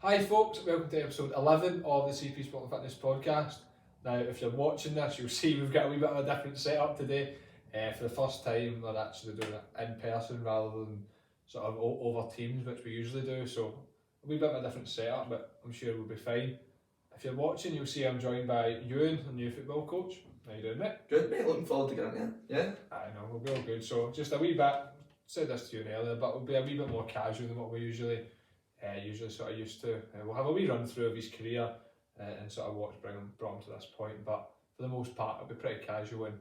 Hi folks, welcome to episode 11 of the CP Sport and Fitness podcast. Now if you're watching this, you'll see we've got a wee bit of a different setup today. For the first time we're actually doing it in person rather than sort of over Teams, which we usually do, so a wee bit of a different setup, but I'm sure we'll be fine. If you're watching, you'll see I'm joined by Ewan, a new football coach. How you doing, mate? Good, mate, looking forward to getting it, yeah? I know, we'll be all good. So just a wee bit, said this to you earlier, but we'll be a wee bit more casual than what we usually sort of used to. We'll have a wee run through of his career and sort of what's brought him to this point, but for the most part it'll be pretty casual, and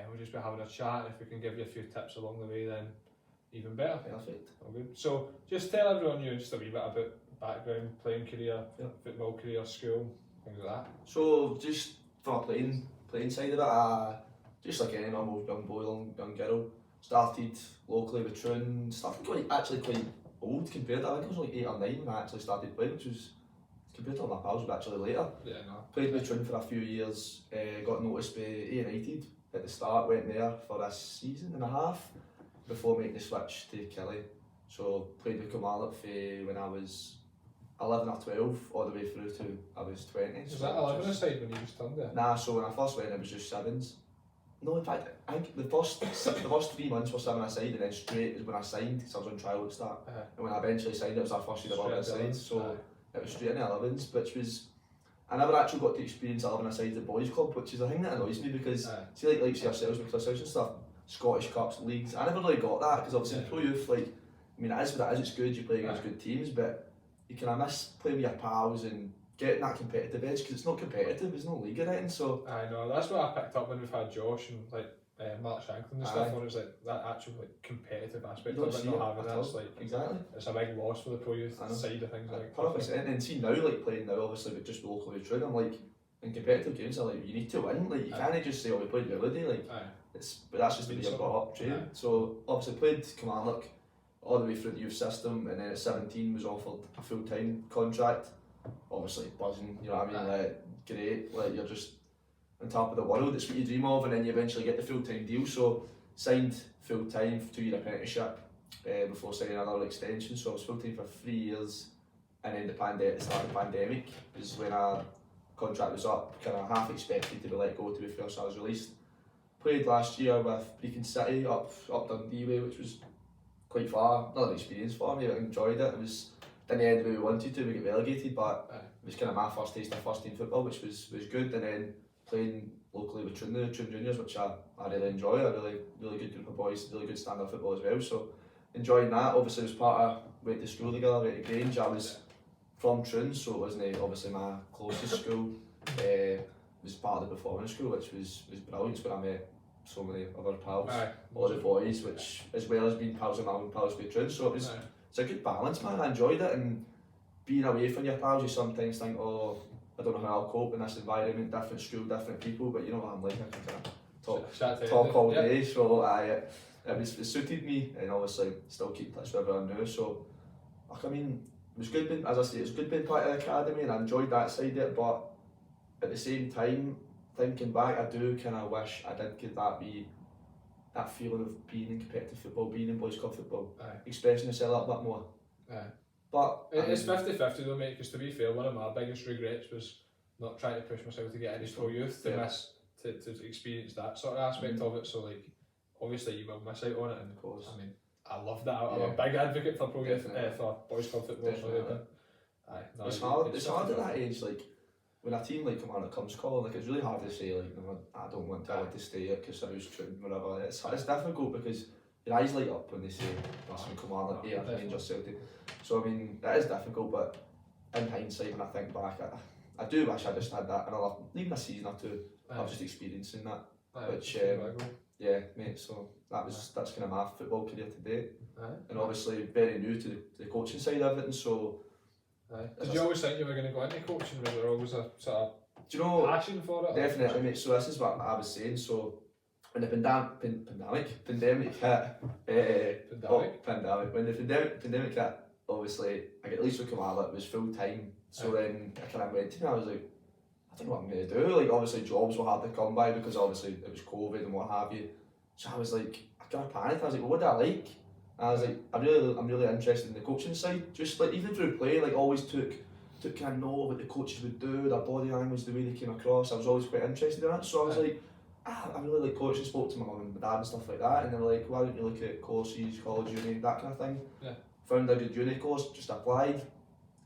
we'll just be having a chat. If we can give you a few tips along the way, then even better. Perfect. All good. So just tell everyone you just a wee bit about background, playing career, football career, school, things like that. So just from a playing side of it, just like any normal young boy, young girl, started locally with Troon, started quite old compared to, I think I was like 8 or 9 when I actually started playing, which was, compared to all my pals, but actually later. Yeah, no. Played with Troon for a few years, got noticed by A United at the start, went there for a season and a half before making the switch to Kelly. So played with Kilmarnock when I was 11 or 12, all the way through to I was 20. Was that 11 aside when you just turned there? Nah, so when I first went it was just 7s. No, in fact, I think the first 3 months were 7 aside, and then straight is when I signed, because I was on trial at the start. And when I eventually signed, it was our first year of 11 aside, so it was straight in the 11s, which was, I never actually got to experience 11 aside the boys club, which is a thing that annoys me, because see, like yourselves, because ourselves and stuff, Scottish Cups, leagues, I never really got that, because obviously pro youth, like, I mean, it is what it is, it's good, you play against good teams, but you kind of miss playing with your pals and getting that competitive edge, because it's not competitive, there's no league or anything, so... I know, that's what I picked up when we've had Josh and like Mark Shanklin and stuff, when it was like that actual like competitive aspect of it, not having that, it's like, exactly. It's a big loss for the pro youth side of things. Like, perfect, and see now, like playing now, obviously, with just locally with Troon, I'm like, in competitive games, I'm like, you need to win, like, you can't just say, oh, we played the other day, like, but that's just the way you're brought up, too. So, obviously, played Kilmarnock all the way through the youth system, and then at 17 was offered a full-time contract. Obviously buzzing, you know what I mean, like great, like you're just on top of the world, it's what you dream of, and then you eventually get the full-time deal. So signed full-time 2-year apprenticeship before signing another extension, so I was full-time for 3 years, and then the start of the pandemic is when our contract was up, kind of half expected to be let go, to be fair, so I was released. Played last year with Beacon City up Dundee way, which was quite far, another experience for me, I enjoyed it. It was didn't end the way we wanted to, we got relegated, but it was kind of my first taste of first team football, which was good, and then playing locally with Troon Juniors, which I really enjoy, a really good group of boys, really good standard football as well, so enjoying that. Obviously was part of, went to school together, went to Grange, I was from Troon, so it wasn't obviously my closest school, was part of the performance school, which was brilliant, where I met so many other pals, all the boys, which as well as being pals of my own pals with Troon, so it was it's a good balance, man. I enjoyed it, and being away from your pals, you sometimes think, oh, I don't know how I'll cope in this environment, different school, different people, but you know what I'm like, I can kind of talk all day, so it suited me, and obviously still keep in touch with everyone now, so I mean, it was good being, as I say, it was good being part of the academy, and I enjoyed that side of it, but at the same time, thinking back, I do kind of wish I did get that feeling of being in competitive football, being in boys club football, expressing yourself a little bit more. But it's 50-50 though, mate, because to be fair, one of my biggest regrets was not trying to push myself to get into pro youth, to experience that sort of aspect of it, so like, obviously you will miss out on it, and of course, I mean, I love that, I'm a big advocate for pro youth, for boys club football, it's hard at that age, like, when a team like Kilmarnock comes calling, like it's really hard to say, like, I don't want to stay here because I was Troon, whatever. It's difficult because your eyes light up when they say, listen, Kilmarnock, Rangers, Celtic. So I mean, it is difficult, but in hindsight, when I think back, I do wish I just had that another, even a season or two of just experiencing that. Which, yeah, mate, so that's kind of my football career to date. And obviously very new to the coaching side of it, and so did you always think you were going to go into coaching? Was there always a sort of passion for it? Definitely, mate. So this is what I was saying. So when the pandemic hit, when the pandemic hit, obviously I got released from Kilmarnock, it was full time. So then I kind of went to me, I was like, I don't know what I'm going to do. Like obviously jobs were hard to come by because obviously it was COVID and what have you. So I was like, I kind of panicked. I was like, well, what do I like? And I was like, I'm really interested in the coaching side. Just like even through play, like always took kind of know what the coaches would do, their body language, the way they came across. I was always quite interested in it. So I was like, I really like coaching. Spoke to my mum and my dad and stuff like that, and they were like, why don't you look at courses, college, uni, that kind of thing. Yeah. Found a good uni course, just applied,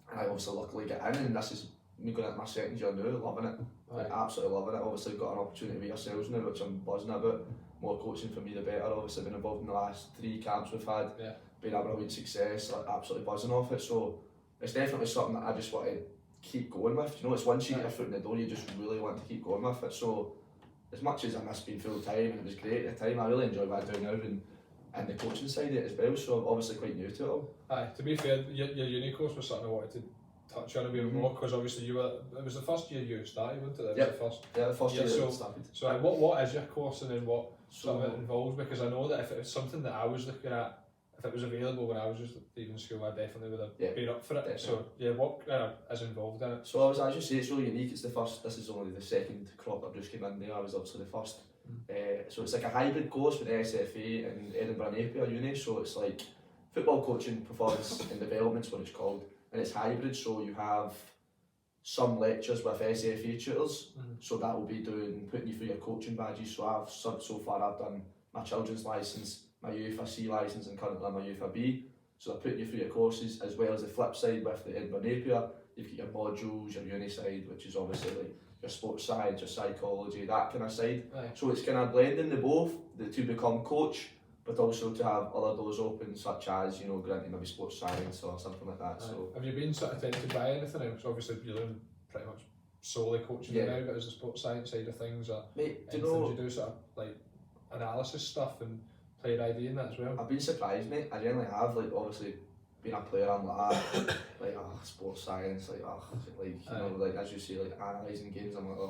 and I obviously luckily get in, and this is me going into my second year now, loving it. Like, absolutely loving it. Obviously got an opportunity with yourselves now, which I'm buzzing about. More coaching for me the better. Obviously been involved in the last 3 camps we've had. Yeah. Been a brilliant success, like, absolutely buzzing off it. So it's definitely something that I just want to keep going with. You know, it's once you get your foot in the door, you just really want to keep going with it. So as much as I miss being full time and it was great at the time, I really enjoy what I do now and the coaching side of it as well. So I'm obviously quite new to it all. To be fair, your uni course was something I wanted to touch on a bit more, because obviously it was the first year you started, wasn't it? Yep. The first year that started. So what is your course, and then what sort of it involves? Because I know that if it was something that I was looking at, if it was available when I was just leaving school, I definitely would have been up for it. Definitely. So what is involved in it? So as you say, it's really unique. It's the first. This is only the second crop that just came in there. I was obviously the first. So it's like a hybrid course with SFA and Edinburgh Napier Uni. So it's like football coaching, performance and development is what it's called, and it's hybrid. So you have some lectures with SFA tutors. So that will be putting you through your coaching badges. So so far I've done my children's licence, my UEFA C licence, and currently my UEFA B. So they're putting you through your courses, as well as the flip side with the Edinburgh Napier. You've got your modules, your uni side, which is obviously like your sports side, your psychology, that kind of side. So it's kind of blending the both, to become coach, but also to have other doors open, such as, you know, going into maybe sports science or something like that. So have you been sort of tempted by anything else? Obviously you're doing pretty much solely coaching now, but as the sports science side of things, or mate, do you do sort of like analysis stuff and player ID and that as well? I've been surprised, mate. I generally have, like, obviously being a player, I'm like, like, sports science, like, you know, like, as you say, like, analysing games, I'm like,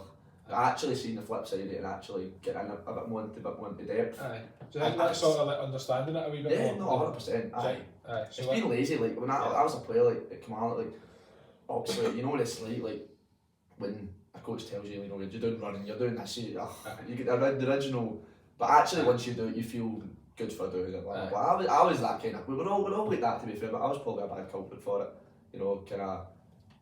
actually seeing the flip side of it and actually getting a bit more into depth. Do you think that's sort of like understanding it a wee bit more? Yeah, no, 100%. So it's like, been lazy, like, when I was a player, like, at Command, like, obviously, you know what it's like when a coach tells you, you know, you're doing running, you're doing this, you get the original, but actually once you do it, you feel good for doing it. Like, I was that kind of, we were all like that, to be fair, but I was probably a bad culprit for it, you know, kind of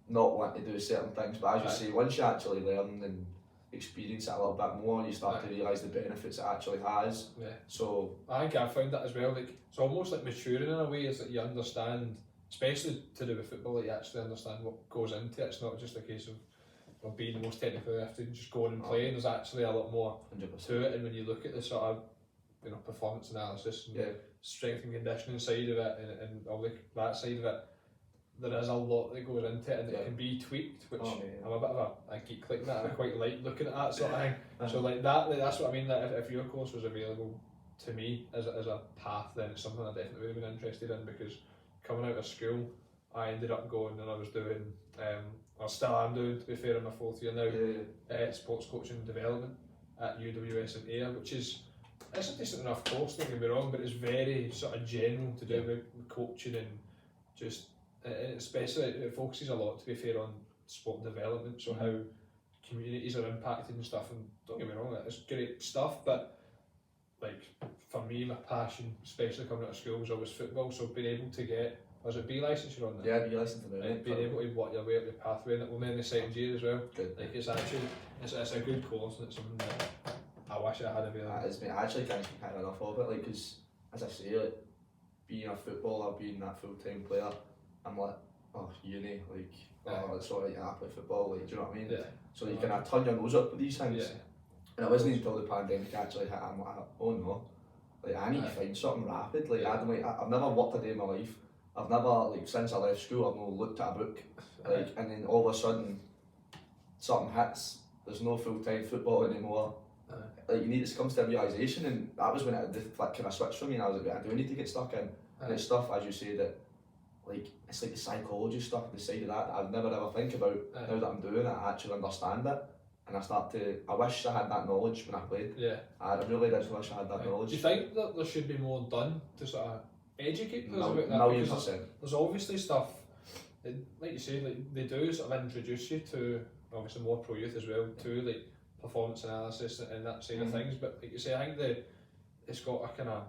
not wanting to do certain things. But as you say, once you actually learn and experience it a little bit more, you start to realise the benefits it actually has. So I think I found that as well, like, it's almost like maturing in a way, is that you understand, especially to do with football, that you actually understand what goes into it. It's not just a case of being the most technically lifted and just going and playing. There's actually a lot more 100%. to it, and when you look at the sort of, you know, performance analysis and strength and conditioning side of it and all that side of it, there is a lot that goes into it, and it can be tweaked, which I'm a bit of a geek like that, and I quite like looking at that sort of thing. So like that's what I mean, that if your course was available to me as a path, then it's something I definitely would have been interested in, because coming out of school I ended up going and I was doing, I still am doing, to be fair, in my 4th year now, sports coaching and development at UWS in Ayr, which is, it's a decent enough course, don't get me wrong, but it's very sort of general to do with coaching, and just, especially it focuses a lot, to be fair, on sport development, so how communities are impacted and stuff. And don't get me wrong, it's great stuff, but like for me, my passion, especially coming out of school, was always football. So being able to get, was it B licence you're on there? Yeah, B licence for the being able to work your way up your pathway, and it will in the second year as well. Good. Like it's actually, it's a good course, and it's something that I wish I had available. I actually can't get enough of it, like, because as I say, like, being a footballer, being that full-time player, I'm like, uni, like, it's alright, I play football, like, do you know what I mean? So you kind of turn your nose up with these things. And it wasn't until the pandemic actually hit, I'm like, oh no, like, I need to find something rapid. Like, I've never worked a day in my life. I've never, like, since I left school, I've not looked at a book. Like, and then all of a sudden, something hits. There's no full-time football anymore. Like, you need, it comes to a realisation, and that was when it kind of switched for me, and I was like, I do need to get stuck in. And it's stuff, as you say, that, like, it's like the psychology stuff, the side of that I'd never ever think about. Now that I'm doing it, I actually understand it, and I wish I had that knowledge when I played. I really did wish I had that knowledge. Do you think that there should be more done to sort of educate players about that? Million%. There's obviously stuff, like you say, like, they do sort of introduce you to, obviously more pro youth as well, to like performance analysis and that side of things, but like you say, I think it's got a kind of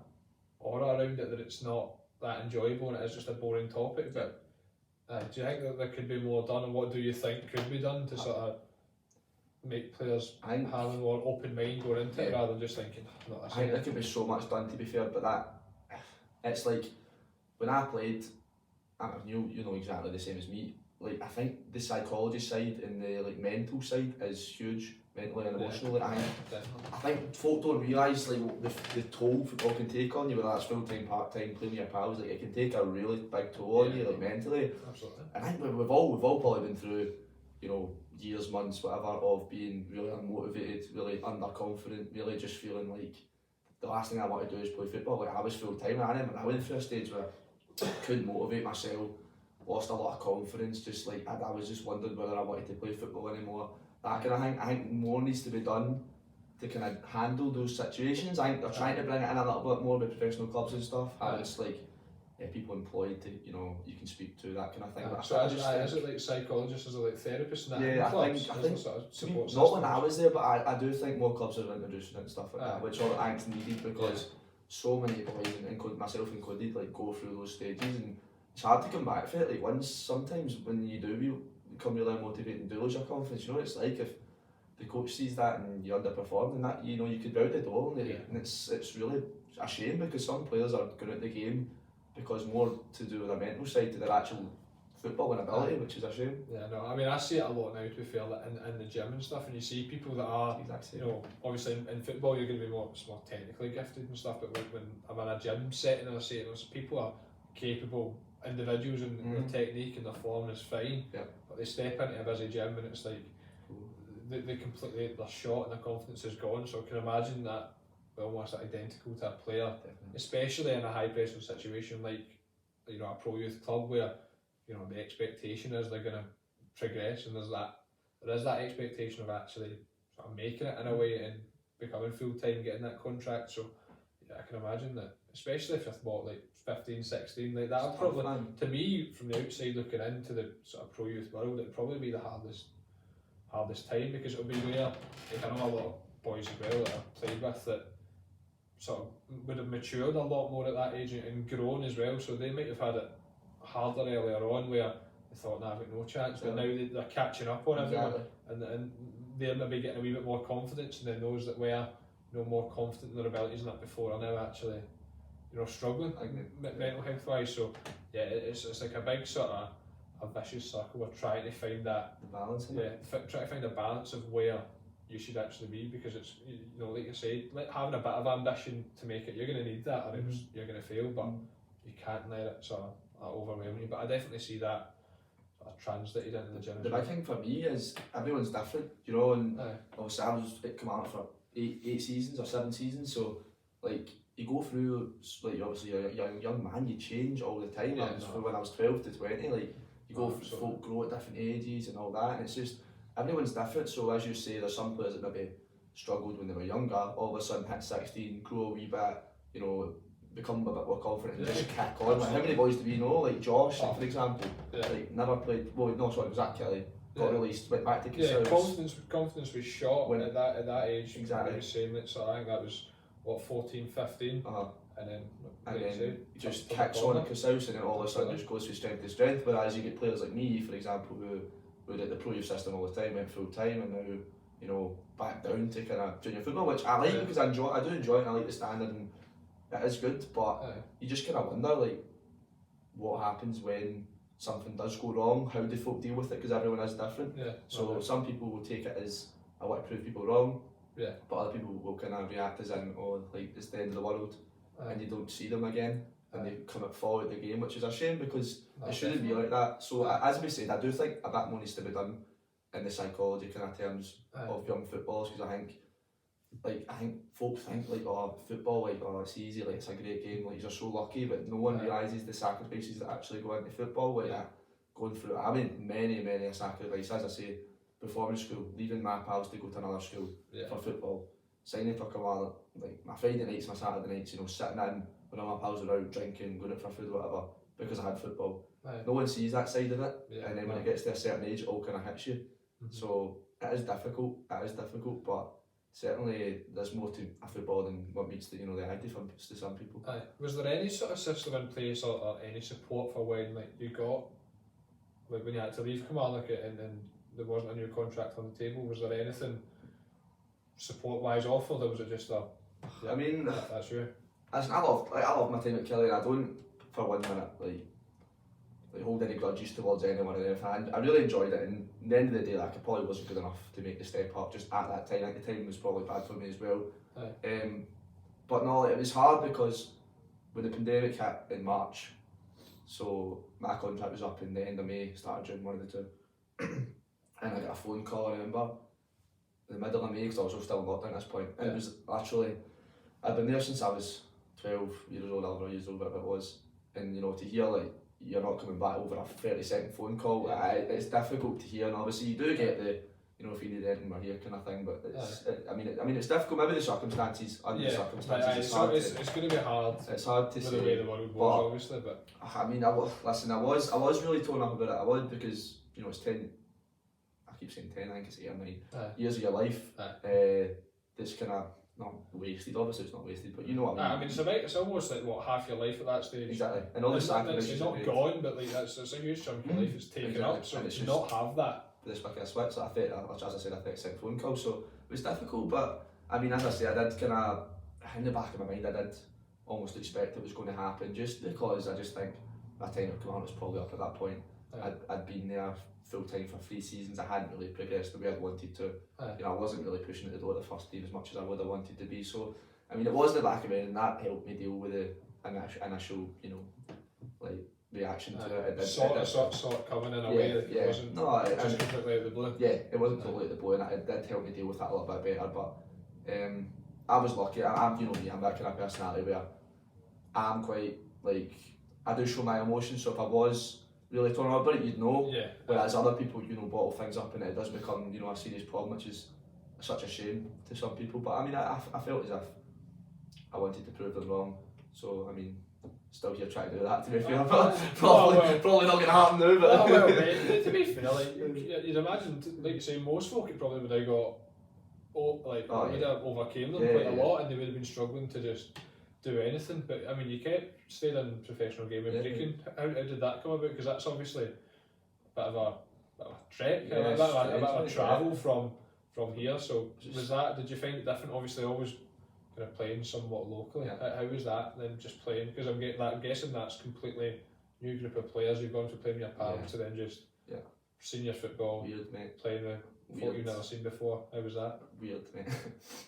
aura around it that it's not that enjoyable and it is just a boring topic. But do you think that there could be more done, and what do you think could be done to sort of make players have a more open mind going into it rather than just thinking, not this? I think there could be so much done, to be fair, but it's like when I played, you know exactly the same as me. Like I think the psychology side and the like mental side is huge, mentally and emotionally. I think folk don't realise like the toll football can take on you, whether that's full time, part time, playing with your pals. Like it can take a really big toll on you, like mentally. Absolutely. And I think we've all probably been through, you know, years, months, whatever, of being really unmotivated, really underconfident, really just feeling like the last thing I want to do is play football. Like I was full time. I remember I went through a stage where I couldn't motivate myself, lost a lot of confidence, just like I was just wondering whether I wanted to play football anymore. That kind of thing. I think more needs to be done to kind of handle those situations. I think they're trying to bring it in a little bit more with professional clubs and stuff. And it's like people employed to, you know, you can speak to, that kind of thing. But so is it like psychologists, is it like therapists and that? Yeah, I think sort of support not when I was there, but I do think more clubs are introducing it and stuff like that, which I think's needed because so many boys, including myself included, like go through those stages and it's hard to come back from it. Like sometimes when you do become really unmotivated and do lose your confidence, you know what it's like if the coach sees that and you underperform and that, you know, you could be out the door and it's really a shame because some players are going out the game because more to do with their mental side to their actual footballing ability, which is a shame. Yeah, no, I mean I see it a lot now, to be fair, like in the gym and stuff, and you see people that are, you know, obviously in football you're going to be more technically gifted and stuff, but when I'm in a gym setting, I say people are capable individuals and their technique and their form is fine, but they step into a busy gym and it's like they completely, their shot and their confidence is gone. So I can imagine that almost identical to a player, especially in a high pressure situation like, you know, a pro youth club where, you know, the expectation is they're going to progress and there is that expectation of actually sort of making it in a way and becoming full time, getting that contract. So yeah, I can imagine that, especially if you're like 15, 16, like that would probably, to me from the outside looking into the sort of pro youth world, it'd probably be the hardest time, because it'll be where, like, I know a lot of boys as well that I've played with that sort of would have matured a lot more at that age and grown as well, so they might have had it harder earlier on where they thought, nah, I've got no chance, but now they're catching up on everyone and they're maybe getting a wee bit more confidence, and then those that were, you know, more confident in their abilities and that before are now actually, you know, struggling mental health wise. So yeah, it's like a big sort of a vicious circle. We're trying to find that balance. Try to find a balance of where you should actually be, because it's, you know, like you say, like having a bit of ambition to make it, you're going to need that or else you're going to fail, but you can't let it sort of overwhelm you. But I definitely see that sort of translated into the gym. The big thing for me is everyone's different, you know, and obviously I was at Commander for 8 seasons or 7 seasons, so like you go through, like obviously you're a young man, you change all the time. When I was 12 to 20, like you go through, folk grow at different ages and all that, and it's just everyone's different. So as you say, there's some players that maybe struggled when they were younger, all of a sudden hit 16, grow a wee bit, you know, become a bit more confident and just kick on. Like, how many boys do we know, like Josh, for example, like never played, well no sorry, it was that Kelly, got released, went back to Casals. Confidence was shot at that age. Exactly. Like saying that, so I think that was what, 14, 15, and then he just kicks on at Casals and then all of a sudden just goes from strength to strength. Whereas you get players like me, for example, who did the pro youth system all the time, went full time, and now, you know, back down to kind of junior football, which I like because I do enjoy it and I like the standard and it is good, but you just kind of wonder like what happens when something does go wrong, how do folk deal with it, because everyone is different. So some people will take it as I want to prove people wrong, but other people will kind of react as in, oh, like it's the end of the world, and you don't see them again, and they come at fall at the game, which is a shame because it shouldn't be like that. So as we said, I do think a bit more needs to be done in the psychology kind of terms of young footballers, because I think folk think like, oh, football, like, oh, it's easy, like it's a great game, like you're so lucky, but no one realises the sacrifices that actually go into football, like going through, I mean, many sacrifices, as I say, before in school, leaving my pals to go to another school for football, signing for Kamala, like my Friday nights, my Saturday nights, you know, sitting in when all my pals are out drinking, going out for food, whatever, because I had football. No one sees that side of it, and then when it gets to a certain age, it all kind of hits you. So it is difficult, but certainly there's more to a football than what meets the eye to some people. Aye. Was there any sort of system in place or any support for when you got when you had to leave Kilmarnock and there wasn't a new contract on the table? Was there anything support wise offered, or was it just I mean, that's you? I love my time at Kelly, and I don't for 1 minute hold any grudges towards anyone or anything. I really enjoyed it, and at the end of the day, I probably wasn't good enough to make the step up just at that time. The time was probably bad for me as well. But no, it was hard because when the pandemic hit in March, so my contract was up in the end of May, start of June, one of the two, and I got a phone call, I remember, in the middle of May, because I was still in lockdown at this point, and it was literally, I'd been there since I was 12 years old, 11 years old, whatever it was, and to hear you're not coming back over a 30-second phone call, it's difficult to hear, and obviously you do get the, if you need anything, we're here kind of thing, but it's difficult, maybe the circumstances, it's going to be hard. It's hard to say. The way the world was, obviously, but... I mean, I was really torn up about it, I was, because, it's 10, I keep saying 10, I think it's 8 or 9 years of your life, this kind of, not wasted, obviously it's not wasted, but you know what I mean. It's almost like half your life at that stage. Exactly, and all the sacrifices. It's not gone, but it's a huge chunk of your life it's taken up, so to not have that. This wicket switch, as I said, I think phone call, so it was difficult, but I mean, as I say, I did kind of, in the back of my mind, I did almost expect it was going to happen, just because I just think my time at Kilmarnock was probably up at that point. I'd been there full time for 3 seasons. I hadn't really progressed the way I'd wanted to. I wasn't really pushing at the door at the first team as much as I would have wanted to be. So, I mean, it was in the back of my head, and that helped me deal with the initial, reaction to it. It sort of coming in a way that it wasn't just completely out of the blue. Yeah, it wasn't completely out of the blue, and it did help me deal with that a little bit better. But I was lucky. I'm that kind of personality where I'm quite I do show my emotions. So if I was really torn up about it, you'd know. Whereas other people, bottle things up, and it does become, a serious problem, which is such a shame to some people. But I mean, I felt as if I wanted to prove them wrong. So I mean, still here trying to do that, to be fair. But probably not going to happen now. But mate, to be fair, you'd imagine, like you say, most folk probably would have got, would have overcame them quite a lot, and they would have been struggling to just do anything. But I mean, you kept staying in professional game and breaking. How did that come about? Because that's obviously a bit of a trek, a bit of a travel from here. So did you find it different? Obviously, always kind of playing somewhat locally. How was that then, just playing? Because I'm guessing that's completely new group of players. You've gone from playing with your pals to then just senior football. Weird, mate. Playing with folk you've never seen before. How was that? Weird, mate.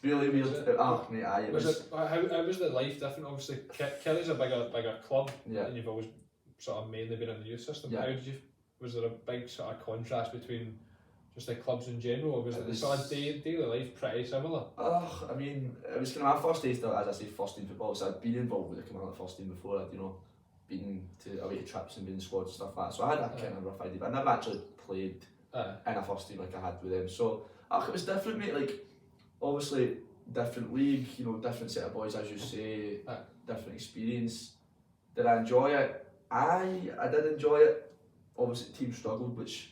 Really weird. Mate, how was the life different? Obviously, Kelly's a bigger club, and you've always sort of mainly been in the youth system. How did you? Was there a big sort of contrast between just the clubs in general, or was the sort of daily life pretty similar? I mean, it was kind of my first taste, as I say, first team football. So I'd been involved with the Kilmarnock first team before. I'd been to away trips and been in squads and stuff like that. So I had that kind of rough idea, but I never actually played in a first team like I had with them. So it was different, mate. Obviously different league, different set of boys, as you say, different experience. Did I enjoy it? I did enjoy it. Obviously the team struggled, which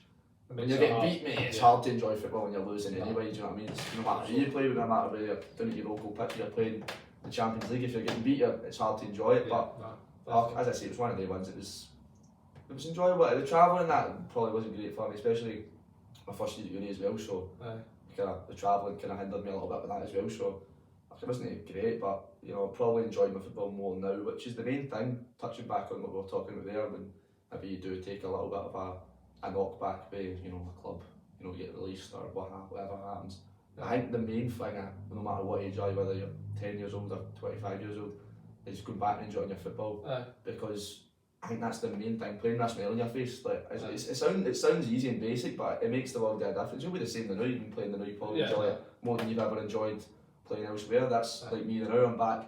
when you get beat, mate, it's hard to enjoy football when you're losing anyway. Do you know what I mean? It's no matter who you play with, no matter whether you're down at your local pitch, you're playing the Champions League. If you're getting beat, it's hard to enjoy it. But as I say, it was one of the ones. It was enjoyable. The travelling that probably wasn't great for me, especially my first year at uni as well. So the travelling kind of hindered me a little bit with that as well. So it wasn't great, but probably enjoyed my football more now, which is the main thing. Touching back on what we were talking about there, when maybe you do take a little bit of a knockback by a club, get released or whatever happens. I think the main thing, no matter what age you are, whether you're 10 years old or 25 years old, is going back and enjoying your football. Because I think that's the main thing. Playing with a smile on your face, it sounds easy and basic, but it makes the world a difference. You'll be the same now. You've been playing the now, you probably enjoy it more than you've ever enjoyed playing elsewhere. That's like me now. I'm back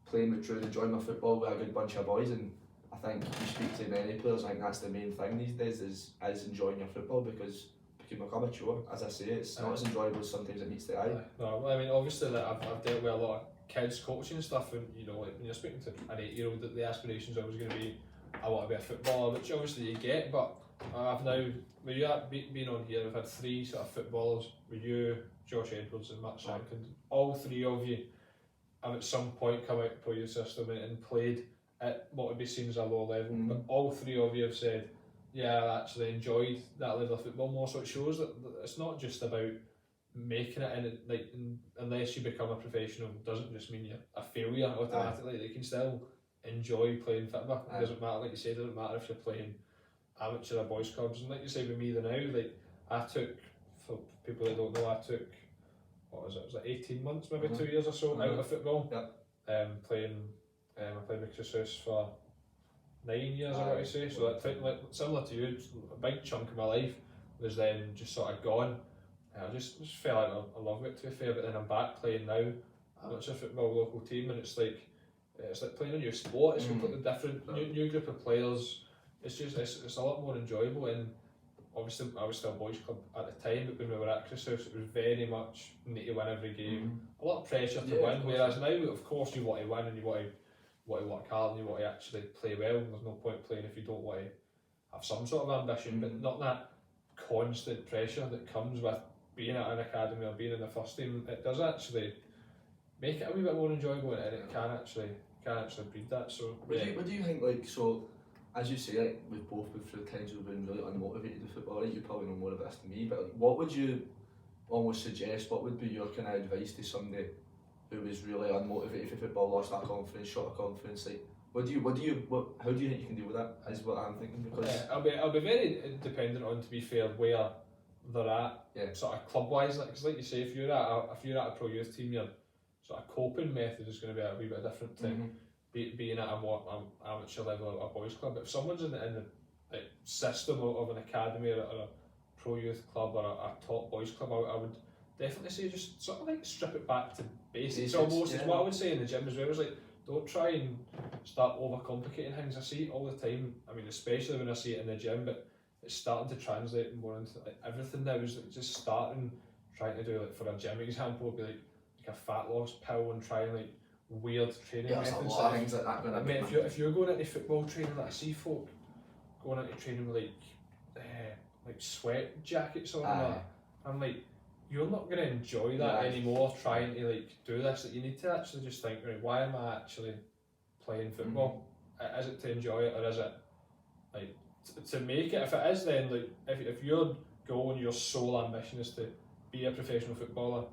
playing with True, enjoying my football with a good bunch of boys, and I think you speak to many players, I think that's the main thing these days is enjoying your football, because it can become a chore. As I say, it's not as enjoyable as sometimes it meets the eye. No, I mean, obviously, I've dealt with a lot of kids coaching and stuff, and when you're speaking to an 8-year-old, the aspiration's always going to be, I want to be a footballer, which obviously you get, but I've now, with you being on here, we've had 3 sort of footballers, with you, Josh Edwards and Matt Shankin. All 3 of you have at some point come out for your system and played at what would be seen as a low level, but all 3 of you have said, yeah, I actually enjoyed that level of football more, so it shows that it's not just about making it, and like, unless you become a professional, doesn't just mean you're a failure automatically. They can still enjoy playing football. It doesn't matter, like you say, it doesn't matter if you're playing amateur or boys clubs. And like you say with me now, like I took, for people that don't know, I took, what was it, 18 months, maybe 2 years or so out of football. I played with Cruces for 9 years, I want to say. So that took, like, similar to you, a big chunk of my life was then just sort of gone. I just fell out of love with it, to be fair. But then I'm back playing now, amateur football, local team, and it's like playing a new sport. It's completely different, new group of players. It's just it's a lot more enjoyable. And obviously I was still boys club at the time, but when we were at Chris House, it was very much need to win every game, a lot of pressure to win. Whereas now, of course, you want to win and you want to work hard and you want to actually play well. There's no point playing if you don't want to have some sort of ambition, but not that constant pressure that comes with being at an academy or being in the first team. It does actually make it a wee bit more enjoyable, and it can actually breed that. So what do you think, like, so as you say, like, we've both been through times we've been really unmotivated with football, right? You probably know more of this than me, but like, what would you almost suggest, what would be your kind of advice to somebody who was really unmotivated for football, lost that confidence, shot of confidence? Like, how do you think you can deal with that, is what I'm thinking? Because I'll be very dependent on, to be fair, where they're at, sort of club wise, because like you say, if you're at a pro youth team, your sort of coping method is going to be a wee bit different to being at a more amateur level or a boys club. But if someone's in the like, system of an academy or a pro youth club or a top boys club, I would definitely say just sort of like strip it back to basics almost. Is what I would say in the gym as well. It's like, don't try and start overcomplicating things. I see it all the time. I mean, especially when I see it in the gym, but it's starting to translate more into like everything now. Is like just starting trying to do, like, for a gym example, would be like a fat loss pill and trying like weird training methods. There's a lot of things like that. I mean, if you're going into football training, like I see folk going into training with like sweat jackets on, I'm like, you're not going to enjoy that anymore trying to like do this. That you need to actually just think, right, why am I actually playing football? Is it to enjoy it, or is it like to make it? If it is, then like if your goal and your sole ambition is to be a professional footballer,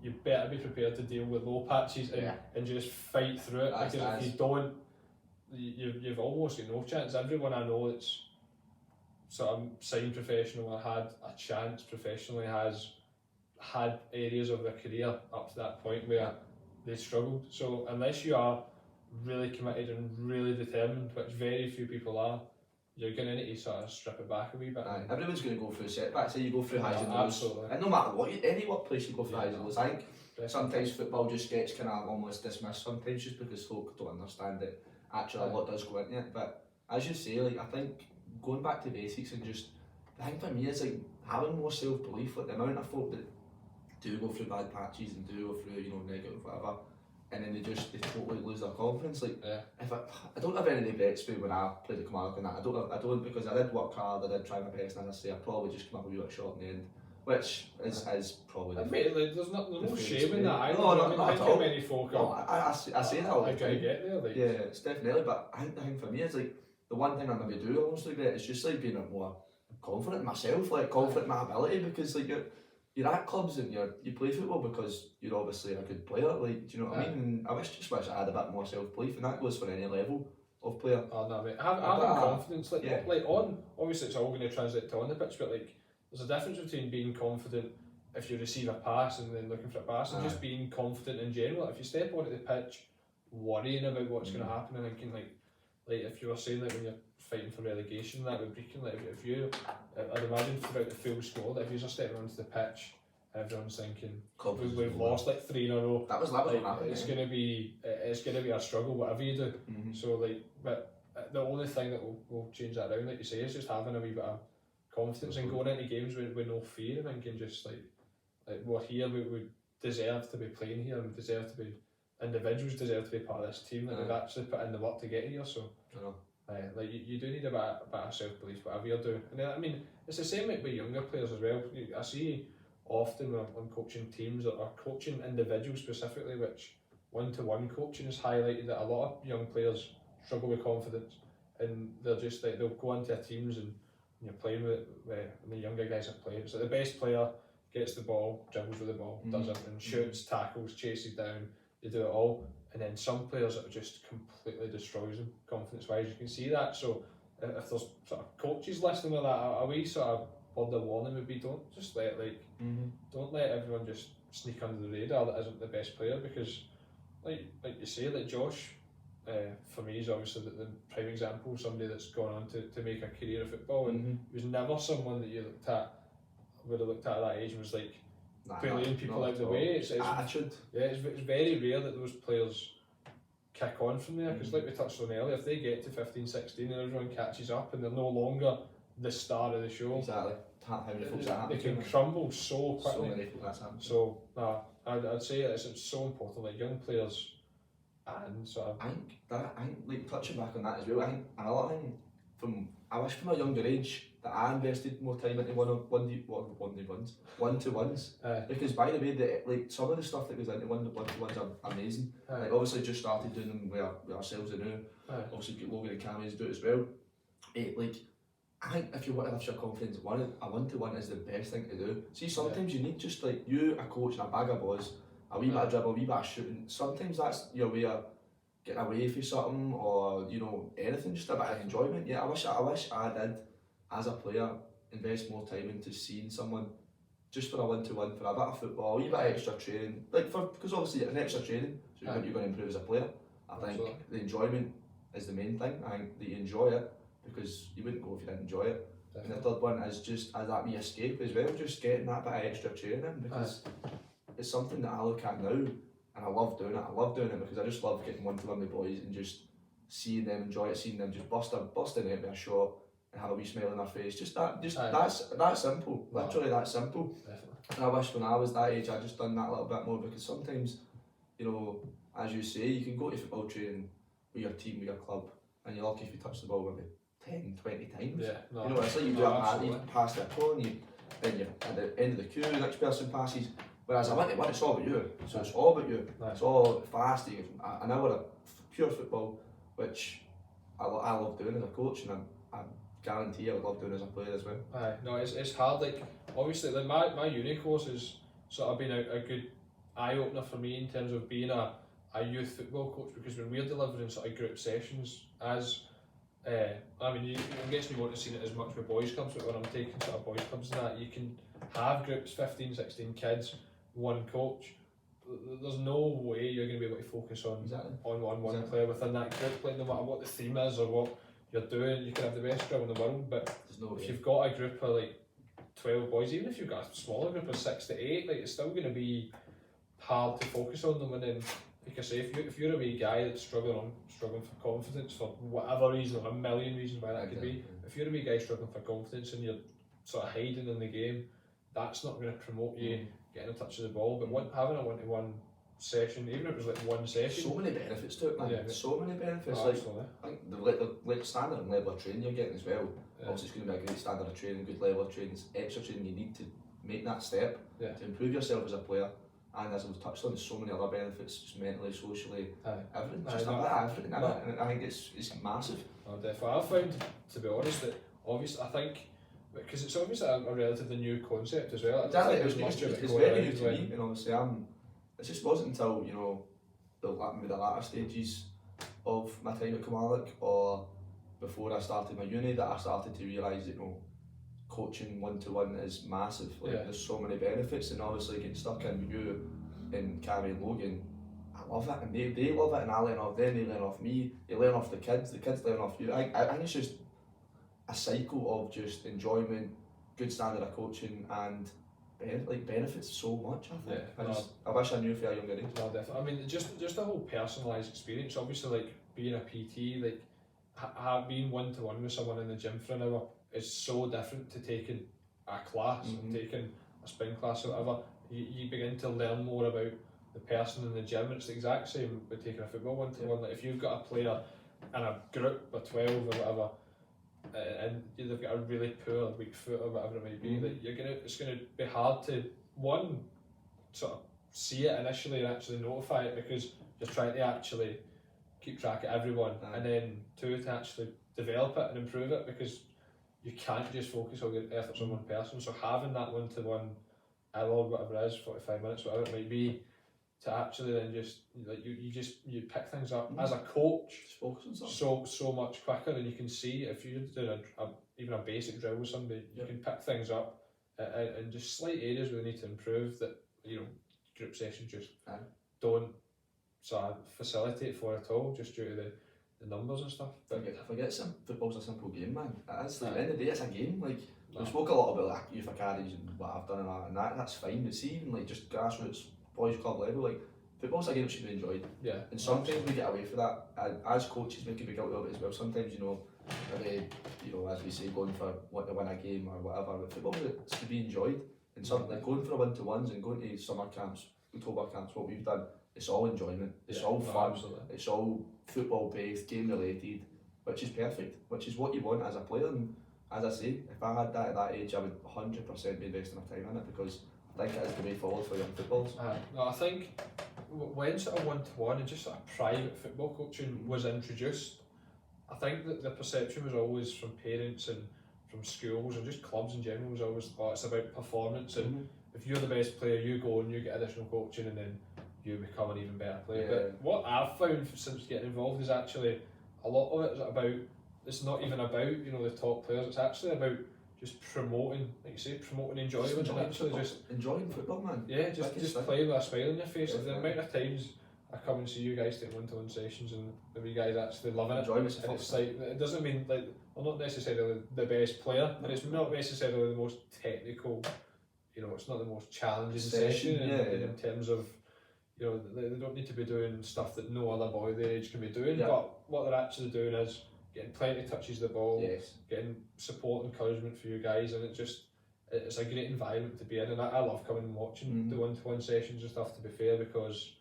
you better be prepared to deal with low patches and just fight through it. Because if you don't, you've almost got no chance. Everyone I know that's sort of signed professional or had a chance professionally has had areas of their career up to that point where they struggled. So unless you are really committed and really determined, which very few people are, you're going to need to sort of strip it back a wee bit. Everyone's going to go through setbacks. You go through highs and lows. Absolutely. And no matter what, any workplace you go through highs and lows. I think sometimes football just gets kind of almost dismissed sometimes just because folk don't understand that actually a lot does go into it. But as you say, like, I think going back to basics and just, the thing for me is like having more self-belief. Like the amount of folk that do go through bad patches and do go through, you know, negative whatever, and then they totally lose their confidence. Like, if I don't have any regrets for when I played at Kilmarnock and that. I don't, because I did work hard, I did try my best, and as I say, I probably just came up a wee bit short in the end, which is probably. There's no shame in that either. No, not at all. Many folk I say that all the time. Get there, like. Yeah, it's definitely. But I think the thing for me is like the one thing I maybe do almost regret is just like being a bit more confident in myself, like confident in my ability, because like you're at clubs and you play football because you're obviously a good player, like, do you know what I mean? And I wish I had a bit more self-belief, and that goes for any level of player. Oh no, mate. Having confidence, like on, obviously it's all going to translate to on the pitch, but like there's a difference between being confident if you receive a pass and then looking for a pass, and just being confident in general. If you step onto the pitch worrying about what's going to happen and thinking like if you were saying that when you're fighting for relegation, that would break, like if you, I'd imagine throughout the full squad, if you're stepping onto the pitch and everyone's thinking we've lost like 3 in a row, that was it's going to be a struggle whatever you do. So like, but the only thing that will change that around, like you say, is just having a wee bit of confidence and going into games with no fear and thinking just like we're here, we deserve to be playing here, and individuals deserve to be part of this team that they've actually put in the work to get here. So Like you do need a bit of self-belief, whatever you're doing. And I mean, it's the same with younger players as well. I see often when I'm coaching teams or coaching individuals specifically, which one-to-one coaching is highlighted, that a lot of young players struggle with confidence, and they're just like, they'll go into teams and you're playing with the younger guys are playing. So the best player gets the ball, dribbles with the ball, does everything, shoots, tackles, chases down, they do it all. And then some players that just completely destroys them confidence-wise. You can see that. So if there's sort of coaches listening to that, a wee sort of word of warning would be, don't just don't let everyone just sneak under the radar that isn't the best player, because like you say, like Josh, for me is obviously the prime example, somebody that's gone on to make a career of football, and he was never someone that you would have looked at that age and was like, bullying people out the way. It's attitude. Yeah, it's very rare that those players kick on from there, because like we touched on earlier, if they get to 15, 16 and everyone catches up and they're no longer the star of the show, exactly. How many folks that happen they can crumble so quickly. So many folks that's happened. So I'd say it's so important, like young players and sort of. I think like touching back on that as well, I think another thing I wish from a younger age that I invested more time into one-to-ones. Because by the way, like some of the stuff that goes into one-to-ones are amazing. Like obviously just started doing them with ourselves now. Obviously got Logan and Cammy's do it as well. Like I think if you want to lift your confidence, a one-to-one is the best thing to do. See, sometimes you need just like you, a coach and a bag of balls, a wee bit of dribble, a wee bit of shooting. Sometimes that's your way of getting away from something, or anything, just a bit of enjoyment. Yeah, I wish I did, as a player, invest more time into seeing someone just for a one-to-one, for a bit of football, a wee bit of extra training, because obviously it's an extra training, so you're going to improve as a player. I think the enjoyment is the main thing. I think that you enjoy it, because you wouldn't go if you didn't enjoy it. Definitely. And the third one is just as that wee escape as well, just getting that bit of extra training, because it's something that I look at now and I love doing it. I love doing it because I just love getting one-to-one with boys and just seeing them enjoy it, seeing them just bust in it with a shot and have a wee smile on their face. That's simple. Literally that simple. Definitely. And I wish when I was that age I just done that a little bit more, because sometimes, as you say, you can go to football training with your team, with your club, and you're lucky if you touch the ball maybe 10, 20 times. It's like you do you pass the opponent, then you're at the end of the queue, the next person passes. Whereas a one-to-one, it's all about you. So it's all about you. It's all fast. An hour of pure football, which I love doing as a coach, and I guarantee I would love doing as a player as well. No, it's hard. Like obviously, like my uni course has sort of been a good eye opener for me in terms of being a youth football coach, because when we're delivering sort of group sessions, as I mean, I'm guessing you won't have seen it as much with boys clubs, but when I'm taking sort of boys clubs and that, you can have groups, 15, 16 kids, one coach. There's no way you're going to be able to focus on one player within that group, like no matter what the theme is or what you're doing. You can have the best job in the world, but if you've got a group of like 12 boys, even if you've got a smaller group of 6 to 8, like it's still going to be hard to focus on them. And then, like I say, if you're a wee guy that's struggling for confidence for whatever reason, or a million reasons why that could be, if you're a wee guy struggling for confidence and you're sort of hiding in the game, that's not going to promote you getting in touch with the ball. But having a one-to-one session, even if it was like one session, so many benefits to it, man. So many benefits. I think the standard and level of training you're getting as well. Obviously, it's going to be a great standard of training, good level of training, extra training you need to make that step to improve yourself as a player. And as we've touched on, there's so many other benefits, just mentally, socially, everything. Just a bit of everything. And I think it's massive. Definitely. I've found, to be honest, that obviously I think, because it's obviously a relatively new concept as well. Exactly, it's very new to me, and obviously it just wasn't until, maybe the latter stages of my time at Kilmarnock, or before I started my uni, that I started to realise that, coaching one-to-one is massive. There's so many benefits, and obviously getting stuck in with you and Cammy and Logan, I love it, and they love it, and I learn off them, they learn off me, they learn off the kids learn off you. I think it's just a cycle of just enjoyment, good standard of coaching, and benefits so much. I think. I wish I knew for a younger age. No, definitely. I mean, just a whole personalised experience. Obviously, like being a PT, like being one-to-one with someone in the gym for an hour is so different to taking a class and taking a spin class or whatever. You begin to learn more about the person in the gym. It's the exact same with taking a football one-to-one. Like if you've got a player in a group of 12 or whatever, and they've got a really poor weak foot or whatever it might be, that it's gonna be hard to one sort of see it initially and actually notify it, because you're trying to actually keep track of everyone, and then two, to actually develop it and improve it, because you can't just focus all your efforts on one person. So having that one-to-one hour, whatever it is, 45 minutes, whatever it might be, to actually then just like you pick things up as a coach, just focus on something so much quicker, and you can see if you're doing even a basic drill with somebody, you can pick things up and just slight areas where they need to improve that group sessions just don't sort of facilitate for at all, just due to the numbers and stuff. But football's a simple game, man. It is. Like, at the end of the day, it's a game. Like, we spoke a lot about like youth academies and what I've done and that's fine. But see, even like just grassroots boys club level, like football's a game that should be enjoyed. Yeah. And sometimes we get away from that. As coaches, we can be guilty of it as well. Sometimes, as we say, going for to win a game or whatever. But football is to be enjoyed. And something like going for one-to-ones and going to summer camps, October camps, what we've done, it's all enjoyment. It's all fun. Absolutely. It's all football based, game related, which is perfect, which is what you want as a player. And as I say, if I had that at that age, I would 100% be investing my time in it, because I think it is the way forward for young footballers. No, I think when sort of one-to-one and just sort of private football coaching was introduced, I think that the perception was always from parents and from schools and just clubs in general was always, it's about performance, and if you're the best player, you go and you get additional coaching and then you become an even better player. But what I've found since getting involved is actually a lot of it is about, it's not even about the top players, it's actually about just promoting, like you say, promoting enjoyment and actually just enjoying football, man. Yeah, just playing with a smile on your face. The amount of times I come and see you guys take one-to-one sessions and you guys actually loving it. And it's like, it doesn't mean like I'm not necessarily the best player, and it's not necessarily the most technical. It's not the most challenging session in terms of. They don't need to be doing stuff that no other boy their age can be doing, but what they're actually doing is getting plenty of touches of the ball, getting support, encouragement for you guys, and it's a great environment to be in. And I love coming and watching the one-to-one sessions and stuff, to be fair, because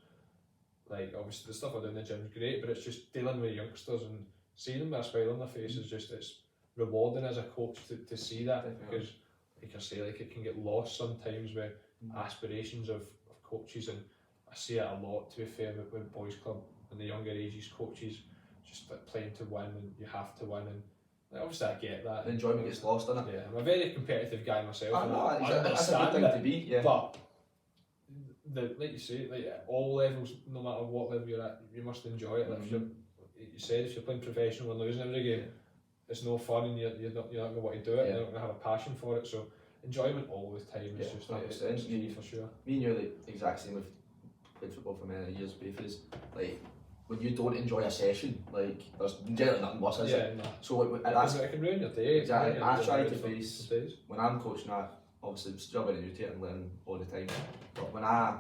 like obviously the stuff I do in the gym is great, but it's just dealing with youngsters and seeing them with a smile on their face is just, it's rewarding as a coach to see that, because like I say, like it can get lost sometimes with aspirations of coaches, and I see it a lot, to be fair, with boys club and the younger ages coaches, just like playing to win, and you have to win, and like, obviously I get that. The enjoyment gets lost in it. Yeah, I'm a very competitive guy myself. That's a good thing to be. Yeah. But like you say, like at all levels, no matter what level you're at, you must enjoy it. If you're playing professional and losing every game, it's no fun, and you're not going to want to do it. You're not going to have a passion for it. So enjoyment all the time is just it's key for sure. Me and you're the exact same. We've played football for many years, both is like when you don't enjoy a session, like there's generally nothing worse, is it? No. So it can ruin your day. Exactly. I try to face when I'm coaching. I obviously still very new to it and learn all the time. But when I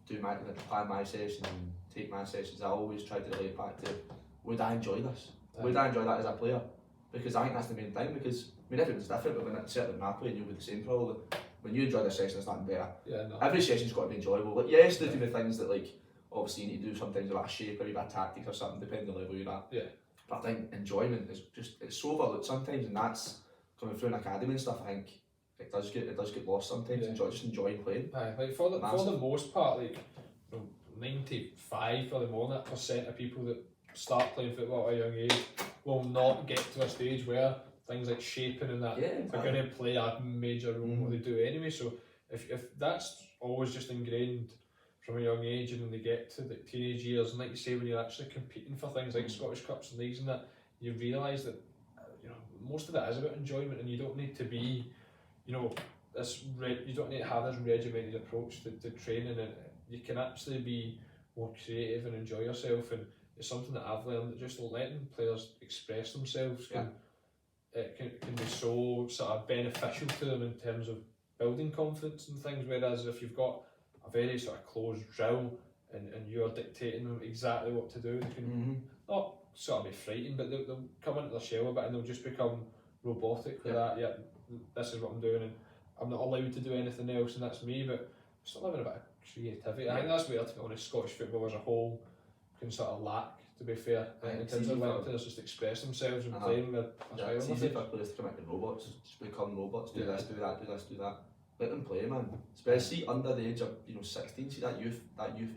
do plan my sessions and take my sessions, I always try to relate back to, would I enjoy this? Would I enjoy that as a player? Because I think that's the main thing. Because everyone's different, but when it's certainly when I play, you'll be the same probably. When you enjoy the session, it's nothing better. Every session's got to be enjoyable. Like, yes, there's the things that like obviously you need to do sometimes a bit of shape or a bit of tactics or something, depending on the level you're at. But I think enjoyment is just, it's so overlooked sometimes, and that's coming through an academy and stuff. I think it does get lost sometimes. Just enjoying playing. Like for the most part, like 95 probably more than that % of people that start playing football at a young age will not get to a stage where things like shaping and that are going to play a major role in what they do anyway. So if that's always just ingrained from a young age, and when they get to the teenage years, and like you say, when you're actually competing for things like Scottish Cups and leagues and that, you realise that most of it is about enjoyment, and you don't need to be you don't need to have this regimented approach to training, and you can actually be more creative and enjoy yourself. And it's something that I've learned, that just letting players express themselves can be so sort of beneficial to them in terms of building confidence and things. Whereas if you've got a very sort of closed drill and you're dictating them exactly what to do, they can not sort of be frightened, but they'll come into their shell a bit, and they'll just become robotic with that. This is what I'm doing, and I'm not allowed to do anything else, and that's me. But still having a bit of creativity. I think that's where, to be honest, Scottish football as a whole can sort of lack to be fair, in terms of letting players just express themselves and playing with a smile. It's easy for players to come out and robots, just become robots, do this, do that, do this, do that. Let them play, man. Especially under the age of 16, see that youth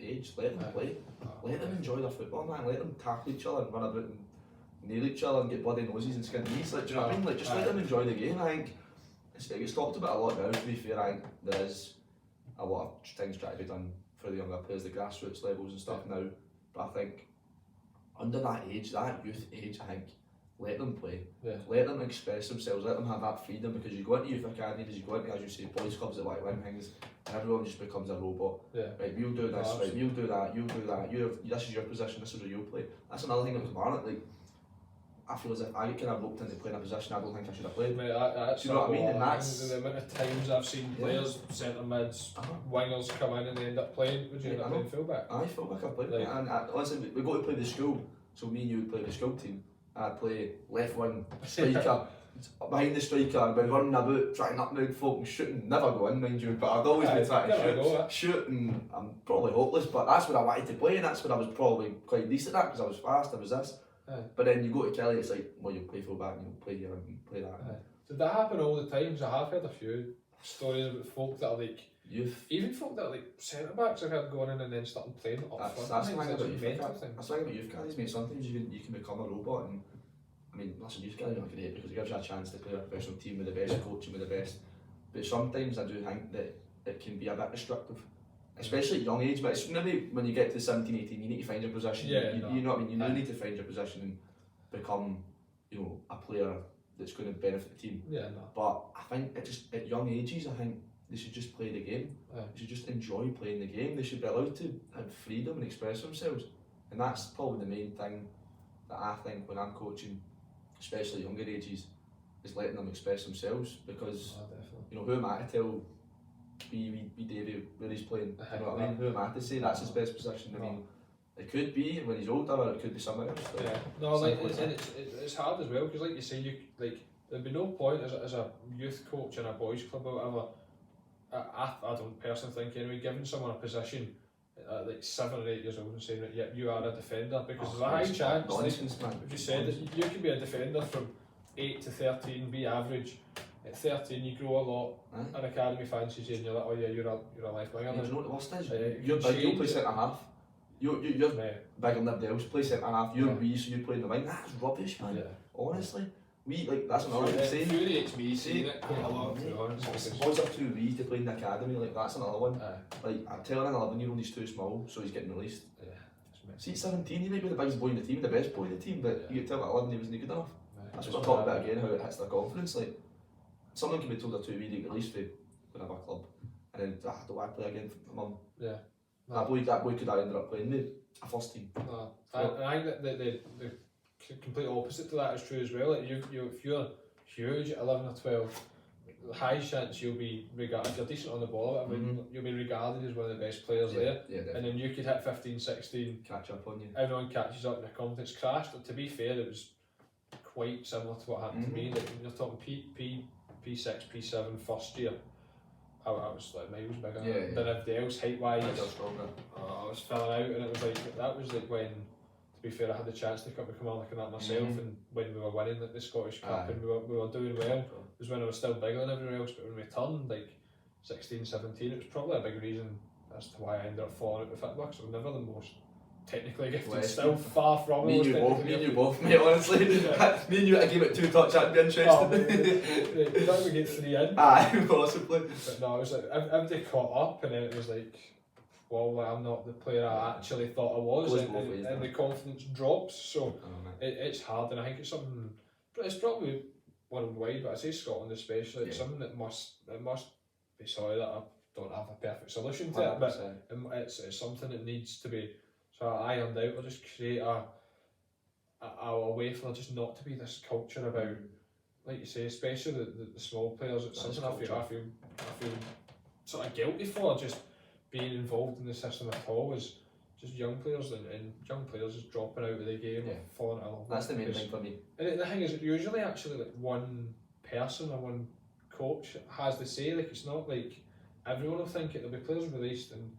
age, let them play. Let them enjoy their football, man. Let them tackle each other and run about and nail each other and get bloody noses and skin knees. Like, do you know what I mean? Like, just let them enjoy the game. I think it gets talked about a lot now, to be fair. I think there is a lot of things trying to be done for the younger players, the grassroots levels and stuff now. But I think under that age, that youth age, I think, let them play. Let them express themselves, let them have that freedom, because you go into youth academies, you go into, as you say, boys clubs that like win things, and everyone just becomes a robot. Right, we'll do this, right, we'll do that, you'll do that, this is your position, this is where you'll play. That's another thing with Kilmarnock, like, I feel as if I get kind of roped into playing a position I don't think I should have played. Mate, that's, do you know what I mean? And that's the amount of times I've seen players, centre mids, wingers come in and they end up playing. Would you end up playing fullback? Aye, fullback I've played. And listen, we go to play the school, so me and you would play the school team. I'd play left wing, striker, behind the striker, I'd be running about, trying to nutmeg folk and shooting, never go in, mind you, but I'd always be trying to shoot, and I'm probably hopeless, but that's what I wanted to play, and that's what I was probably quite decent at, because I was fast, I was this. But then you go to Kelly, it's like, well, you play fullback and you play here and play that. Did that happen all the time? I have heard a few stories about folk that are like, youth. Even folk that are like centre backs, I've heard going in and then starting playing up front. That's the thing about youth academies, mate. Sometimes you can become a robot, and I mean, listen, youth academies are great because it gives you a chance to play a professional team with the best coaching, with the best. But sometimes I do think that it can be a bit restrictive, especially at young age. But it's maybe when you get to 17, 18, you need to find your position. You know what I mean? You really need to find your position and become, a player that's going to benefit the team. But I think at young ages, I think they should just play the game. They should just enjoy playing the game. They should be allowed to have freedom and express themselves. And that's probably the main thing that I think when I'm coaching, especially younger ages, is letting them express themselves. Because who am I to tell wee Davey where he's playing? You know what I mean? Who am I to say that's his best position? I mean, it could be when he's older, or it could be somewhere else. It's hard as well, because like you say, there'd be no point as a youth coach in a boys club or whatever. I don't personally think anyway, giving someone a position at like 7 or 8 years old and saying that you are a defender, because there's a high chance, if you said that you could be a defender from 8 to 13, be average. At 13 you grow a lot, an academy fancies you and you're like, oh yeah, you're a left winger. You know what the worst is? You'll play centre half. You're big on everybody else, play centre half, you're wee, so you play in the wing. That's rubbish, man. Honestly. That's another thing to say. It infuriates me seeing it quite a lot, to be honest. Boys are too wee to play in the academy, that's another one. Like, I'm telling an 11-year-old he's too small, so he's getting released. See, at 17, he might be the biggest boy in the team, the best boy in the team, but you can tell at 11 he wasn't good enough. That's what we're talking about again, how it hits their confidence. Like, someone can be told they're too wee to get released from another club, and then, do I play again for mum? That boy could have ended up playing me a first team. I think that the complete opposite to that is true as well. Like if you're huge at 11 or 12, the high chance you'll be regarded, if you're decent on the ball, you'll be regarded as one of the best players there. And then you could hit 15, 16, catch up on you. Everyone catches up and your confidence crashed. But to be fair, it was quite similar to what happened to me. Like you're talking P6, P7 first year. I was like miles bigger than everybody else height wise. I was filling out, and it was like that was like when, to be fair, I had the chance to come to Kilmarnock and that myself, and when we were winning the Scottish Cup and we were doing well, it was when I was still bigger than everyone else. But when we turned like 16, 17, it was probably a big reason as to why I ended up falling out with football, because I'm never the most technically gifted, still far from me and you both, mate, honestly. Me and you at a game at 2 touch, that'd be interesting. We don't even get 3 in. Aye, possibly. But no, it was like, everybody caught up, and then it was like, well, like, I'm not the player I actually thought I was, and the confidence drops, so it's hard, and I think it's something, it's probably worldwide, but I say Scotland especially, it's something that must be sorry that I don't have a perfect solution to 100%. It, but it's something that needs to be. So I ironed out, I'll just create a way for just not to be this culture about, like you say, especially the small players. It's something I feel sort of guilty for, just being involved in the system at all, is just young players and young players just dropping out of the game or falling out. That's the main thing for me. And the thing is, usually actually like one person or one coach has the say. Like it's not like everyone will think it. There'll be players released and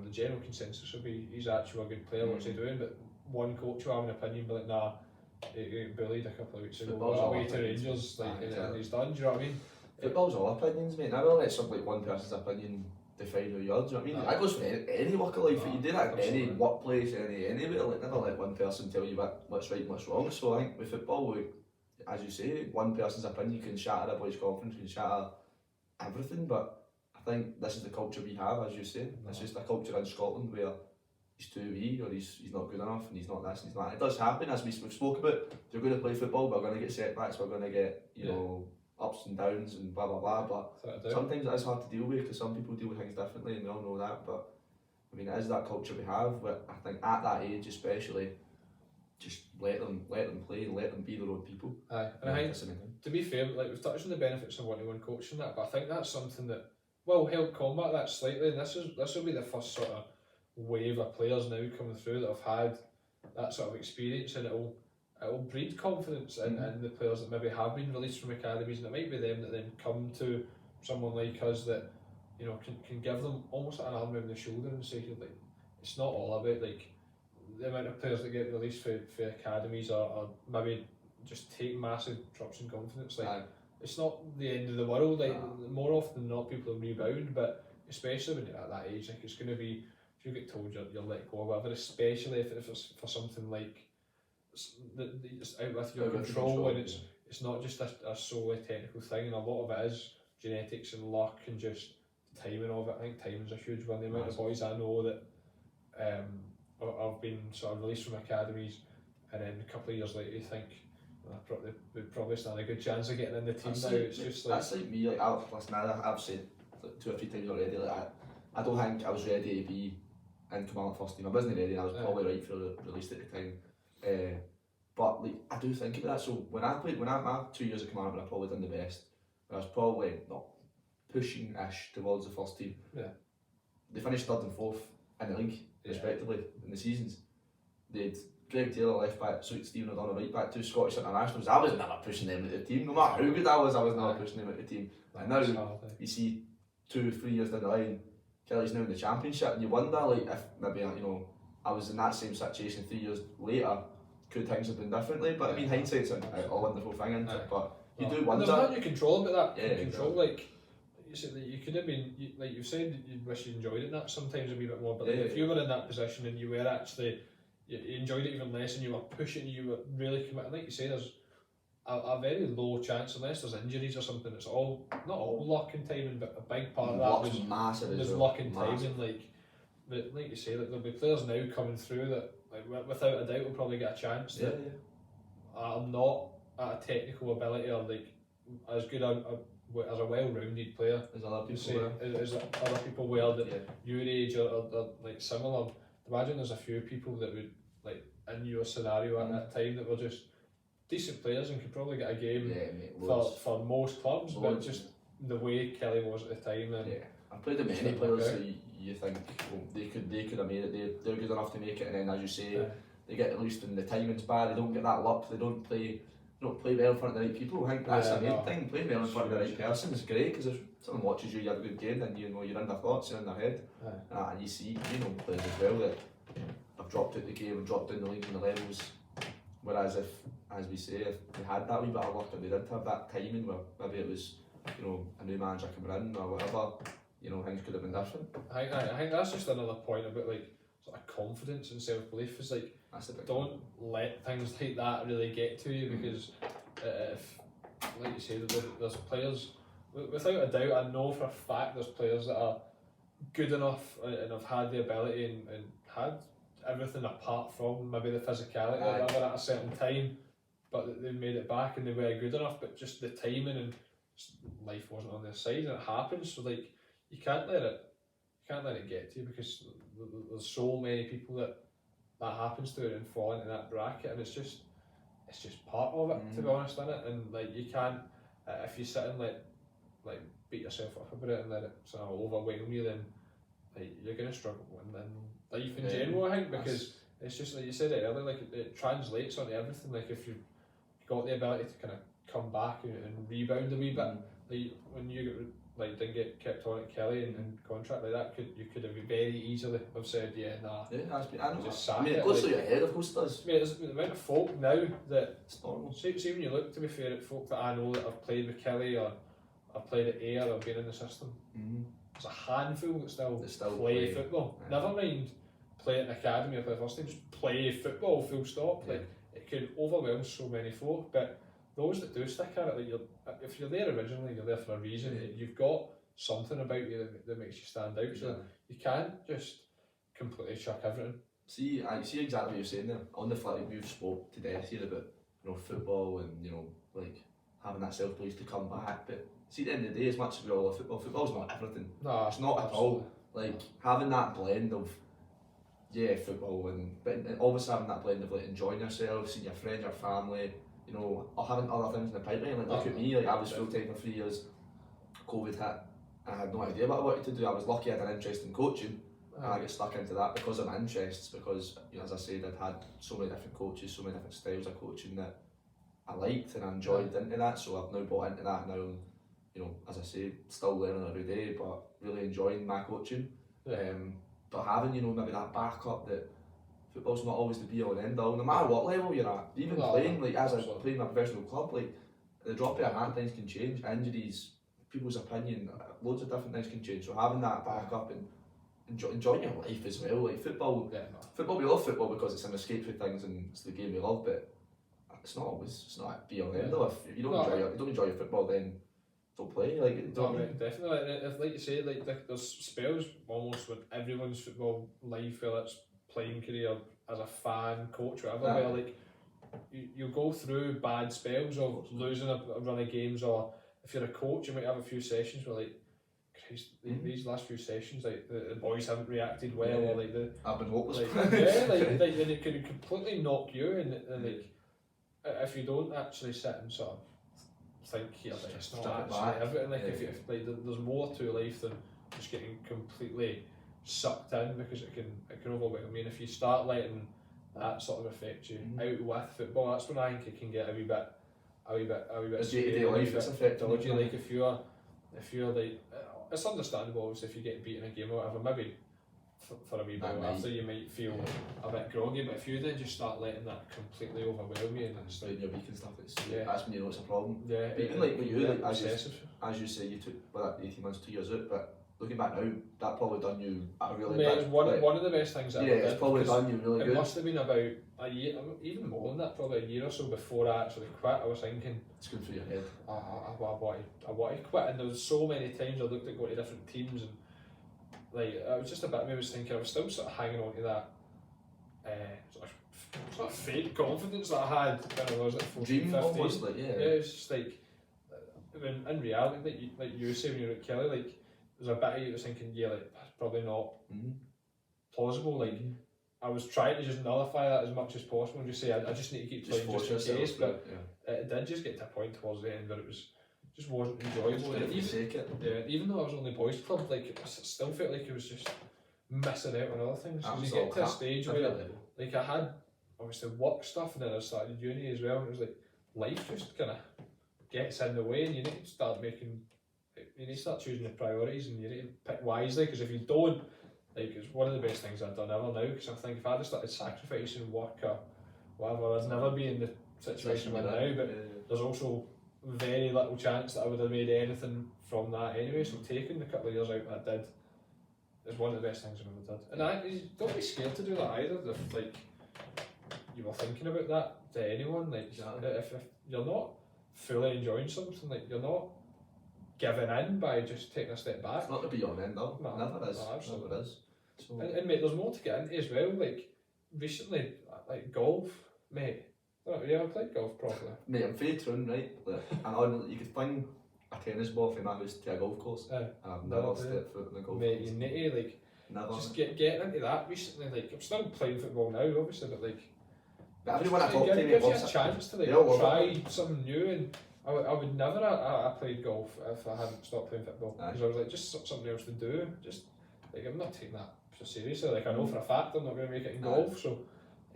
the general consensus will be he's actually a good player, what's he doing? But one coach will have an opinion, but like, nah, he got bullied a couple of weeks ago. Football's Away all to opinions. Rangers, like, Exactly. and he's done. Do you know what I mean? Football's all opinions, mate. Never let something like one person's opinion define who you are. Do you know what I mean? That goes for any walk of life. You do that in any workplace, anywhere. Like, never let one person tell you what's right and what's wrong. So I think with football, as you say, one person's opinion can shatter a boy's confidence, can shatter everything. But I think this is the culture we have, as you say. It's just a culture in Scotland where he's too wee, or he's not good enough, and he's not this and he's that. It does happen, as we've spoke about. If you're going to play football, we're going to get setbacks, we're going to get, you know, ups and downs and blah blah blah, but sometimes it is hard to deal with because some people deal with things differently, and we all know that. But I mean, it is that culture we have. But I think at that age, especially, just let them play and let them be their own people. Aye, and I think, to be fair, like, we've touched on the benefits of one-to-one coaching that, but I think that's something that will help combat that slightly. And this will be the first sort of wave of players now coming through that have had that sort of experience, and it'll breed confidence in the players that maybe have been released from academies, and it might be them that then come to someone like us that, you know, can give them almost like an arm around the shoulder and say, like, it's not all about like the amount of players that get released for academies or maybe just take massive drops in confidence. Like, it's not the end of the world. Like, more often than not, people will rebound, but especially when you're at that age, like, it's going to be, if you get told you're let go or whatever, especially if it's for something like it's out with your control, and it's not just a solely technical thing, and a lot of it is genetics and luck and just timing of it. I think timing's a huge one. The amount of boys I know that have been sort of released from academies, and then a couple of years later you think they'd probably stand a good chance of getting in the team now. It's just like, that's like me. Like, I've said like 2 or 3 times already. Like, I don't think I was ready to be in Command first team. I wasn't ready, and I was probably right for the release at the time. But like, I do think of that. So when I my 2 years of Command, I probably done the best. I was probably not pushing-ish towards the first team. Yeah. They finished 3rd and 4th in the league, respectively, in the seasons. They'd Greg Taylor left back, Stephen O'Donnell right back, 2 Scottish internationals. I was never pushing them at the team. No matter how good I was never pushing them at the team. And now you see 2-3 years down the line, Kelly's now in the Championship, and you wonder, like, if maybe, you know, I was in that same situation 3 years later, could things have been differently? But I mean, hindsight's a wonderful thing, isn't it? But you do wonder. There's nothing you control about that. You control, like, you said, you could have been, like you've said, you wish you enjoyed it that sometimes a wee bit more, but like, if you were in that position and you were actually, you enjoyed it even less, and you were pushing, you were really committed, like you say, there's a very low chance, unless there's injuries or something, it's all, not all luck and timing, but a big part of that was massive. There's luck and timing, like you say, like, there'll be players now coming through that, like, without a doubt will probably get a chance that are not at a technical ability or like as good as a well-rounded player as other people were that your age or like similar. Imagine there's a few people that would, like, in your scenario at that time, that were just decent players and could probably get a game for most clubs, but just the way Kelly was at the time. And I played with many players who you think, well, they could have made it, they're good enough to make it, and then, as you say, they get released and the timing's bad, they don't get that luck, they don't play well in front of the right people. I think that's the main thing. Playing well in front of the right person is great, because if someone watches you, you have a good game, then you know you're in their thoughts, you're in their head, and you see, you know, players as well that have dropped out the game and dropped down the league and the levels. Whereas if, as we say, if they had that wee bit of luck, or they did have that timing where maybe it was, you know, a new manager coming in or whatever, you know, things could have been different. I think that's just another point about, like, sort of confidence and self-belief. Is like, don't let things like that really get to you, because if, like you say, there's players, without a doubt, I know for a fact there's players that are good enough and have had the ability and had everything apart from maybe the physicality or whatever at a certain time, but they made it back and they were good enough, but just the timing and life wasn't on their side, and it happens. So, like, you can't let it get to you, because there's so many people that happens to and fall into that bracket, and it's just part of it, to be honest, isn't it? And, like, you can't, if you sit and like beat yourself up about it and let it sort of overwhelm you, then, like, you're gonna struggle in life in general, I think, because it's just, like you said it earlier, like, it translates onto everything. Like, if you've got the ability to kind of come back and rebound a wee bit, like, when you get like didn't get kept on at Kelly and contract like that, you could have very easily have said nah. Yeah, that's been. I know. Just I mean, it goes through your head, of course it does. I mean, there's the amount of folk now that it's normal. See when you look, to be fair, at folk that I know that have played with Kelly or I've played at Ayr or been in the system. There's a handful that still play football. Yeah. Never mind play at an academy or play first team, just play football full stop. Yeah. Like it can overwhelm so many folk, but those that do stick at it, like if you're there originally, you're there for a reason. Yeah. You've got something about you that makes you stand out. So you can't just completely chuck everything. See, I see exactly what you're saying there. On the fact that we've spoke to death here about football and like having that self-belief to come back, but see, at the end of the day, as much as we all love football's not everything. No, it's not at all. Like having that blend of football but obviously having that blend of like enjoying yourself, seeing your friends, your family, or having other things in the pipeline. Like look at me, like I was full time for 3 years. COVID hit, and I had no idea what I wanted to do. I was lucky I had an interest in coaching, and I got stuck into that because of my interests. Because as I said, I'd had so many different coaches, so many different styles of coaching that I liked and I enjoyed into that. So I've now bought into that now. As I say, still learning every day, but really enjoying my coaching. But having, maybe that backup that football's not always the be all and end all, no matter what level you're at. Even playing, like as I play in a professional club, like the drop of a hat, things can change, injuries, people's opinion, loads of different things can change. So having that backup and enjoying your life as well, like football, we love football because it's an escape for things and it's the game we love, but it's not a be all and end all. If you don't enjoy your football, then don't play. Definitely. If like you say, like there's spells almost with everyone's football life, whether it's playing career as a fan, coach, whatever, where like you go through bad spells of losing a run of games, or if you're a coach, you might have a few sessions where like, Christ, these last few sessions, like the boys haven't reacted well, or like I've been hopeless. and it can completely knock you, and like if you don't actually sit and sort of think here, like it's not actually everything. Like if there's more to life than just getting completely sucked in, because it can overwhelm. I mean, if you start letting that sort of affect you out with football, that's when I think it can get a wee bit day-to-day life is affected. Like if you're like, it's understandable obviously if you get beaten a game or whatever, maybe for a wee bit after you might feel a bit groggy, but if you then just start letting that completely overwhelm you and it's like your week and stuff, that's when you know it's a problem. But even like with you, like as you say, you took 18 months, 2 years out, but looking back now, that probably done you a really big. It's one of the best things I ever did. It's probably done you really good. It must have been about a year, even more than that, probably a year or so before I actually quit. I was thinking, it's good for your head. I want to quit, and there was so many times I looked at going to different teams, and like I was just a bit. I was thinking I was still sort of hanging on to that sort of fake confidence that I had when I was at 14, 15. Almost like, it's just like in reality, like you say when you were at Kelly, like there's a bit of you that was thinking, like that's probably not plausible. Like I was trying to just nullify that as much as possible and just say I just need to keep playing just in case, but it did just get to a point towards the end where it just wasn't enjoyable. Even though I was on the boys club, like I still felt like it was just missing out on other things. Because you get to a stage where like I had obviously work stuff, and then I started uni as well, and it was like life just kind of gets in the way, and you need to start choosing the priorities, and you need to pick wisely, because if you don't, like it's one of the best things I've done ever now, because I think if I'd have started sacrificing work or whatever, I'd never be in the situation I'm in now, but there's also very little chance that I would have made anything from that anyway, so taking the couple of years out that I did is one of the best things I've ever did. And don't be scared to do that either, if like you were thinking about that to anyone, like if you're not fully enjoying something, like you're not giving in by just taking a step back. It's not to be on end though. No, never is. No, absolutely. Never is. So. And mate, there's more to get into as well. Like recently, like golf, mate. Have you ever played golf properly? Mate, I'm fair true, right? Like, and you could fling a tennis ball from my house to a golf course. I've never stepped foot in a golf course. You need to like never. Just getting into that recently. Like I'm still playing football now, obviously, but like. But everyone I talk to gives you a chance to like try something new, and I would never have played golf if I hadn't stopped playing football, because I was like just something else to do. Just like I'm not taking that so seriously. Like I know for a fact I'm not going to make it in golf, so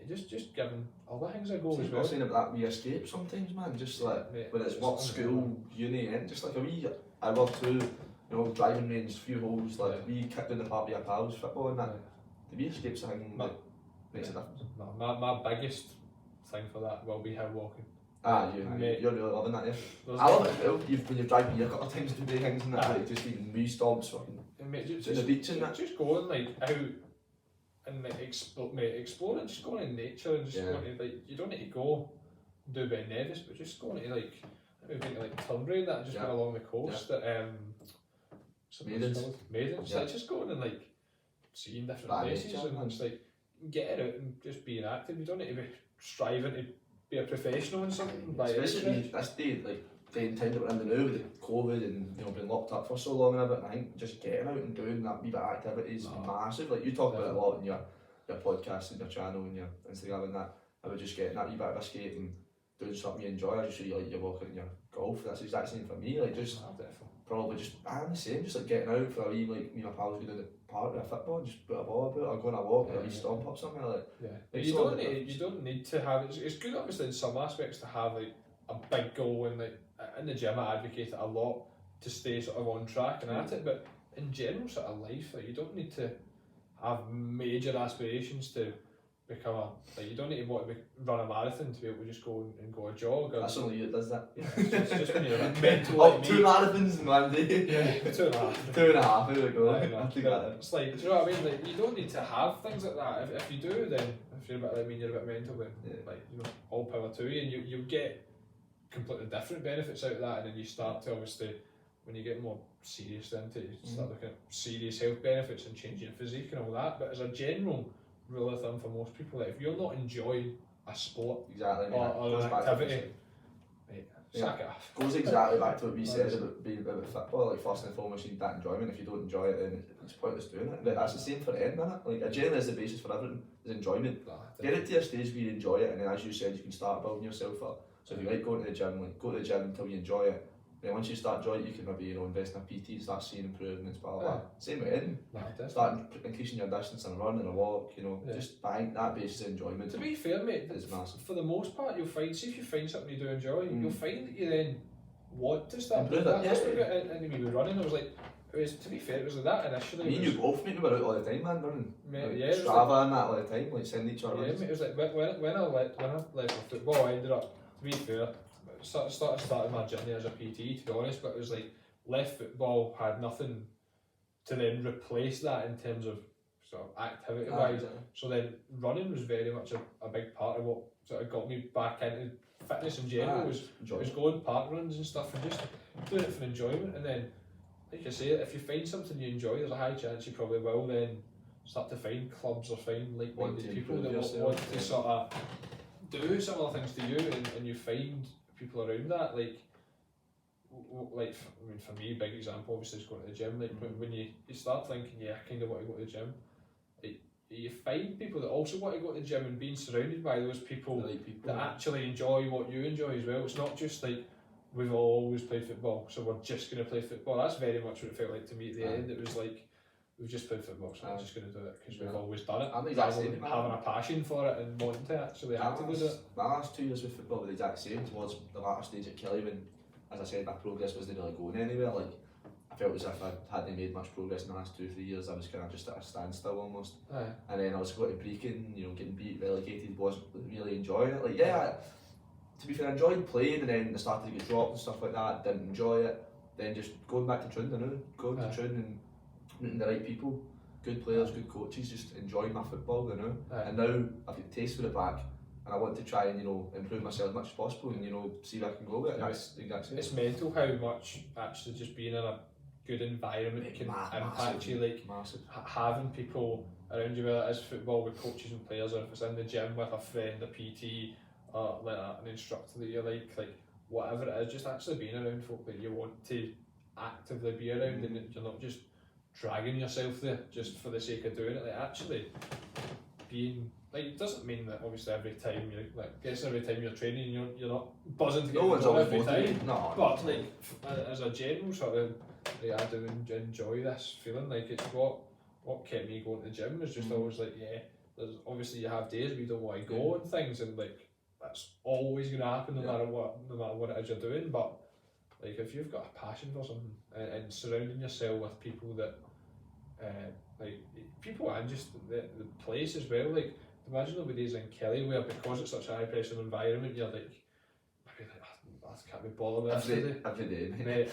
just giving other things a go as well. Saying about that wee escape sometimes, man. Just like when it's work, school, uni, and just like a wee hour or two you know, driving range, few holes, like we kicked in the park with our pals, football and that. The wee escapes a thing that makes a difference. My biggest thing for that will be hill walking. You're really loving that, yeah. I love it as well. When you've driven here a couple of times to do things and that, like just even wee stomps, fucking to the beach and that. Just going like out and like exploring, just going in nature and just going to, like, you don't need to go and do a bit of Nevis, but just going to like, we've been to like Turnberry and that, just going along the coast at Maidens. Like just going and like seeing different places and just like getting out and just being active. You don't need to be striving to be a professional in something. Especially this day, like the time that we're in the now with COVID and, you know, being locked up for so long and everything, I think just getting out and doing that wee bit of activity is massive. Like you talk about it a lot in your podcast and your channel and your Instagram and that, about just getting that wee bit of escape and doing something you enjoy. I just really like your walking and your golf. That's the exact same for me. Like just probably just, I'm the same, just like getting out for a wee, like me and my pals go to the park with a football and just put a ball about or go on a walk or a wee stomp up somewhere. Like you don't need to have it's good obviously in some aspects to have like a big goal, and like in the gym I advocate it a lot to stay sort of on track and at it, but in general sort of life, like you don't need to have major aspirations to become like, you don't need to want to run a marathon to be able to just go and go a jog. That's only you that does that. It's just when you're a bit mental like me. 2 marathons in 1 day. Yeah, 2.5. 2.5, there we go. It's like, do you know what I mean? Like, you don't need to have things like that. If you do, then if you're a bit like me and you're a bit mental, then like, you know, all power to you, and you get completely different benefits out of that, and then you start to obviously, when you get more serious into it, you start looking at serious health benefits and changing your physique and all that. But as a general rule of thumb for most people, like, if you're not enjoying a sport or an activity, sack it off. Goes exactly back to what we said about football. Like, first and foremost, you need that enjoyment. If you don't enjoy it, then it's pointless doing it. But that's the same for the end, isn't it? Like, generally is the basis for everything is enjoyment. Get it to a stage where you enjoy it, and then as you said, you can start building yourself up. So if you like going to the gym, like go to the gym until you enjoy it. Then once you start enjoying it, you can maybe, you know, invest in a PT, start seeing improvements, blah blah blah. Same with it. Start increasing your distance and a run and a walk, you know, just buying that basis of enjoyment. To be fair, mate, it's massive. For the most part, you'll find, see if you find something you do enjoy, you'll find that you then want to start improve doing that. That's what we got into me with running. I was like, to be fair, it was like that initially. Me and you both, mate, we were out all the time, man, running. Mate, like, Strava and that all the time, like sending each other. Yeah, mate, it was like when I left football, I ended up, to be fair, started my journey as a PT, to be honest, but it was like, left football, had nothing to then replace that in terms of sort of activity wise. So then running was very much a big part of what sort of got me back into fitness in general. Was going park runs and stuff and just doing it for enjoyment. And then, like I say, if you find something you enjoy, there's a high chance you probably will then start to find clubs or find like-minded people that want to sort of do similar things to you, and you find people around that. Like, I mean, for me, big example obviously is going to the gym. Like, when you start thinking, I kind of want to go to the gym, like, you find people that also want to go to the gym, and being surrounded by those people, that actually enjoy what you enjoy as well. It's not just like, we've always played football, so we're just going to play football. That's very much what it felt like to me at the end. It was like, we've just played football, so I'm just going to do it because we've always done it. Having a passion for it and wanting to actually actively do it. My last 2 years with football were the exact same. Towards the latter stage at Kelly, when, as I said, my progress wasn't really going anywhere. Like, I felt as if I hadn't made much progress in the last 2 or 3 years. I was kind of just at a standstill almost. And then I was going to Brecon, you know, getting beat, relegated, wasn't really enjoying it. Like, to be fair, I enjoyed playing, and then I started to get dropped and stuff like that. Didn't enjoy it. Then just going back to Troon, going to Troon and meeting the right people, good players, good coaches, just enjoying my football, you know. And now I've got taste for it back, and I want to try and, you know, improve myself as much as possible, and, you know, see where I can go with it. It's mental how much actually just being in a good environment can impact you. Like, having people around you, whether it is football with coaches and players, or if it's in the gym with a friend, a PT, or like an instructor that you like whatever it is, just actually being around folk that you want to actively be around, and you're not just dragging yourself there just for the sake of doing it. Like, actually being, like, it doesn't mean that obviously every time you're training you're not buzzing to get every time. No, but like, as a general sort of, like, I do enjoy this feeling. Like, it's what kept me going to the gym is just always like, there's obviously, you have days where you don't want to go and things, and like, that's always going to happen no matter what it is you're doing, but like if you've got a passion for something and surrounding yourself with people that like people and just the place as well, like imagine the days in Kelly where because it's such a high pressure environment you're like maybe like I can't be bothered with this every day mate.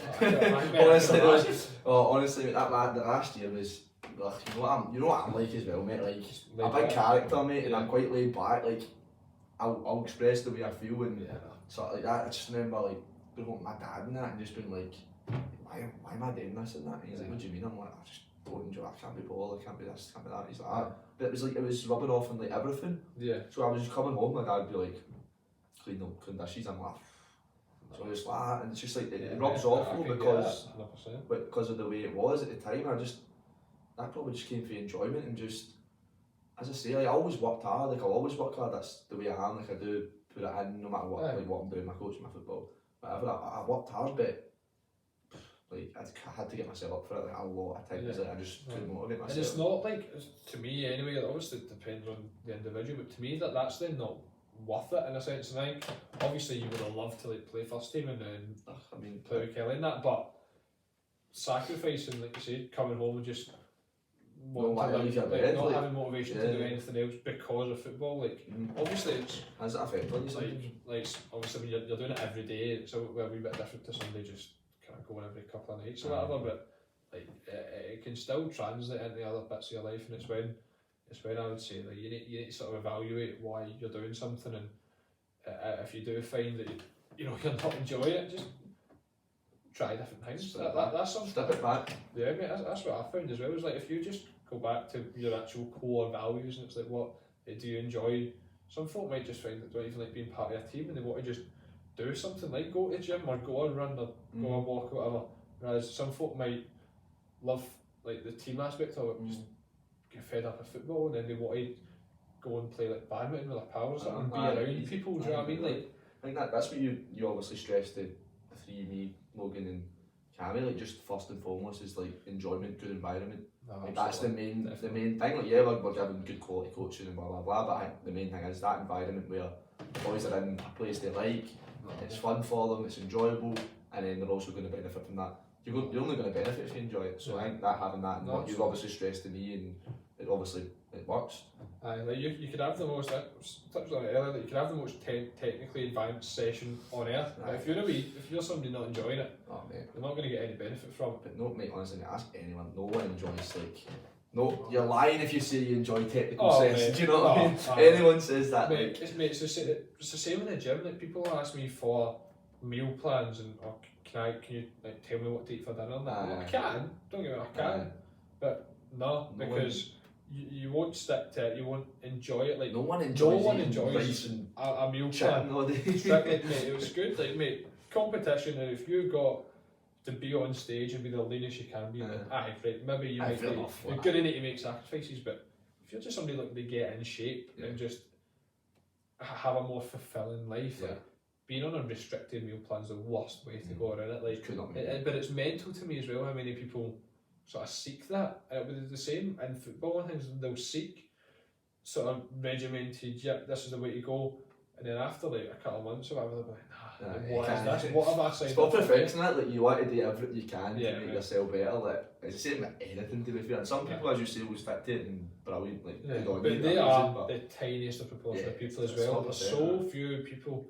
Honestly that last year was you know what I'm like as well, mate, like a big character, mate, and I'm quite laid back, like I'll express the way I feel and sort of like that. I just remember like being with my dad and that and just being like, why am I doing this and that? And he's like, what do you mean? I'm like, I just don't enjoy it, I can't be bothered, I can't be this, can't be that. He's like, but it was rubbing off on like everything. Yeah. So I was just coming home, my dad would be like, clean dishes, I'm like, so I was like that, and it's just like it rubs off because of the way it was at the time. That probably just came from enjoyment and just, as I say, like, I always worked hard, like I'll always work hard, that's the way I am, like I do put it in no matter what, like what I'm doing, my coach, my football, whatever, I worked hard, but like I had to get myself up for it like a lot of times, like, I just couldn't motivate myself. And it's not like, to me anyway, it obviously depends on the individual, but to me that's then not worth it in a sense, and I think obviously you would have loved to like play first team and then play with Kelly and that, but sacrificing, like you said, coming home and just not having motivation to do anything else because of football, like obviously it's has it affected you? Like obviously when you're doing it every day, it's a wee bit different to somebody just kind of going every couple of nights or whatever, but like it can still translate into other bits of your life, and it's when I would say that you need to sort of evaluate why you're doing something, and if you do find that you're not enjoying it, just try different things. That's something. Step it back. Yeah, mate, that's what I found as well. Is like if you just go back to your actual core values, and it's like what do you enjoy? Some folk might just find that they don't even like being part of a team, and they want to just do something like go to the gym or go and run or go and walk or whatever. Whereas some folk might love like the team aspect of it, just get fed up of football, and then they want to go and play like badminton with their pals or something, be around people. Do you know what I mean? Like I think that's what you obviously stressed the three, me, Logan and Cammy, like just first and foremost is like enjoyment, good environment. Like that's the main thing. Like we're giving good quality coaching and blah blah blah, but I think the main thing is that environment where boys are in a place they like, it's fun for them, it's enjoyable, and then they're also going to benefit from that. You're only going to benefit if you enjoy it. So I think that having that, and what you've obviously stressed to me, and it obviously it works. Like you could have the most, I touched on it earlier, that you could have the most technically advanced session on earth, but if you're somebody not enjoying it, you're not going to get any benefit from it. But no, mate, honestly, ask anyone, no one enjoys no, you're lying if you say you enjoy technical sessions, do you know what I mean? Anyone says that. Mate, it's the same in the gym, like people ask me for meal plans and can you like tell me what to eat for dinner? I can, don't get me wrong, I can, but no, because you won't stick to it, you won't enjoy it. Like no one enjoys a meal plan. Like, mate, it was good. Like, mate, competition, and if you got to be on stage and be the leanest you can be, right, maybe you're going to need to make sacrifices, but if you're just somebody looking to get in shape and just have a more fulfilling life, like, being on a restricted meal plan is the worst way to go around it. Like, but it's mental to me as well how many people sort of seek that. It would be the same in football and things. They'll seek sort of regimented, this is the way to go, and then after like a couple of months or whatever, they're like, what is this? What have I signed up for? It's perfection, that like you want to do everything you can to make yourself better. Like it's the same with anything, to be fair. And some people, as you say, will stick to it and brilliant. Like but they are the tiniest of proportion of people as well. There's so few people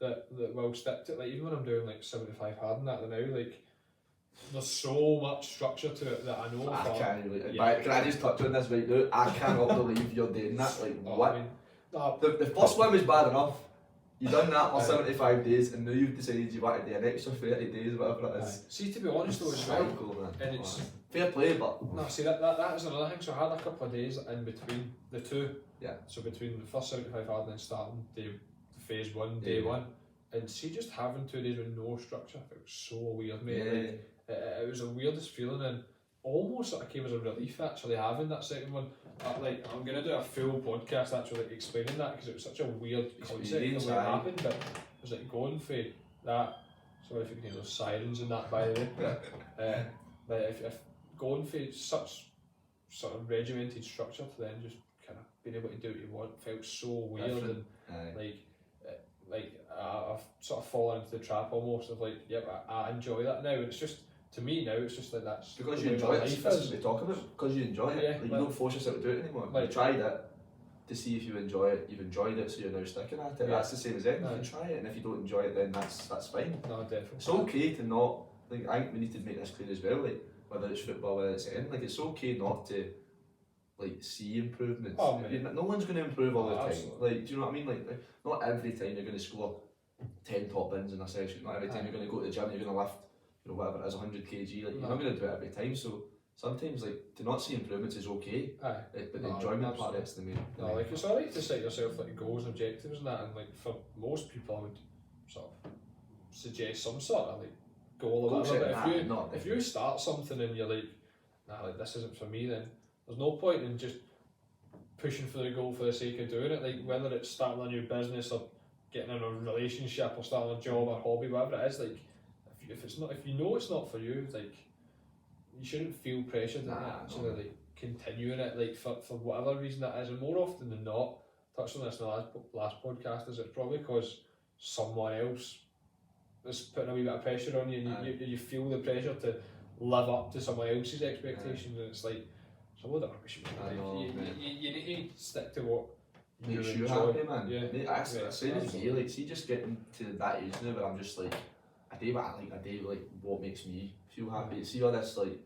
that will stick to it. Like even when I'm doing like 75 hard and that now, like there's so much structure to it that I know. Can I just touch on this right now? I cannot believe you're doing that. Like what? I mean, the first one was bad enough. You've done that for 75 days, and now you've decided you want to do an extra 30 days, whatever it is. See, to be honest though, as well, and it's fair play, but no. See that is another thing. So I had a couple of days in between the two. Yeah. So between the first 75 hard and then starting the phase one, day one, and see, just having 2 days with no structure, it was so weird, mate. Like, it was the weirdest feeling, and almost sort of came as a relief actually having that second one. Like I'm gonna do a full podcast actually explaining that, because it was such a weird concept that happened, but it was like going for that. Sorry if you can hear those sirens and that, by the way. Like if going for such sort of regimented structure to then just kind of being able to do what you want felt so weird. And like I've sort of fallen into the trap almost of like, yep, I enjoy that now. It's just, to me now, it's just like that's because you enjoy it. That's what we talk about. Because you enjoy it, like, you don't force yourself to do it anymore. You tried it to see if you enjoy it. You've enjoyed it, so you're now sticking at it. That's the same as anything. You can try it, and if you don't enjoy it, then that's fine. No, definitely. It's okay to not. Like, I think we need to make this clear as well. Like, whether it's football, whether it's anything, like, it's okay not to like see improvements. Oh, no one's going to improve all the time. Absolutely. Like, do you know what I mean? Like, not every time you're going to score 10 top bins in a session. Not every time you're going to go to the gym, you're going to lift, you know, whatever it is, 100 kg. Like, you're not going to do it every time. So sometimes, like, to not see improvements is okay. But the enjoyment part, that's the main. No, like, it's alright to set yourself like goals and objectives and that, and like for most people, I would sort of suggest some sort of like goal or whatever. But if you start something and you're like, nah, like this isn't for me, then there's no point in just pushing for the goal for the sake of doing it. Like, whether it's starting a new business or getting in a relationship or starting a job or hobby, whatever it is, like, if you know it's not for you, like, you shouldn't feel pressured to actually like continue in it, like for whatever reason that is. And more often than not, touched on this in the last podcast, is it's probably because someone else is putting a wee bit of pressure on you, and you feel the pressure to live up to someone else's expectations, and it's like, it's a load of rubbish. You need to stick to what makes you happy, man. That's the same as me. Like, see, just getting to that age now where I'm just like, I do what I like, I do like what makes me feel happy. See all this like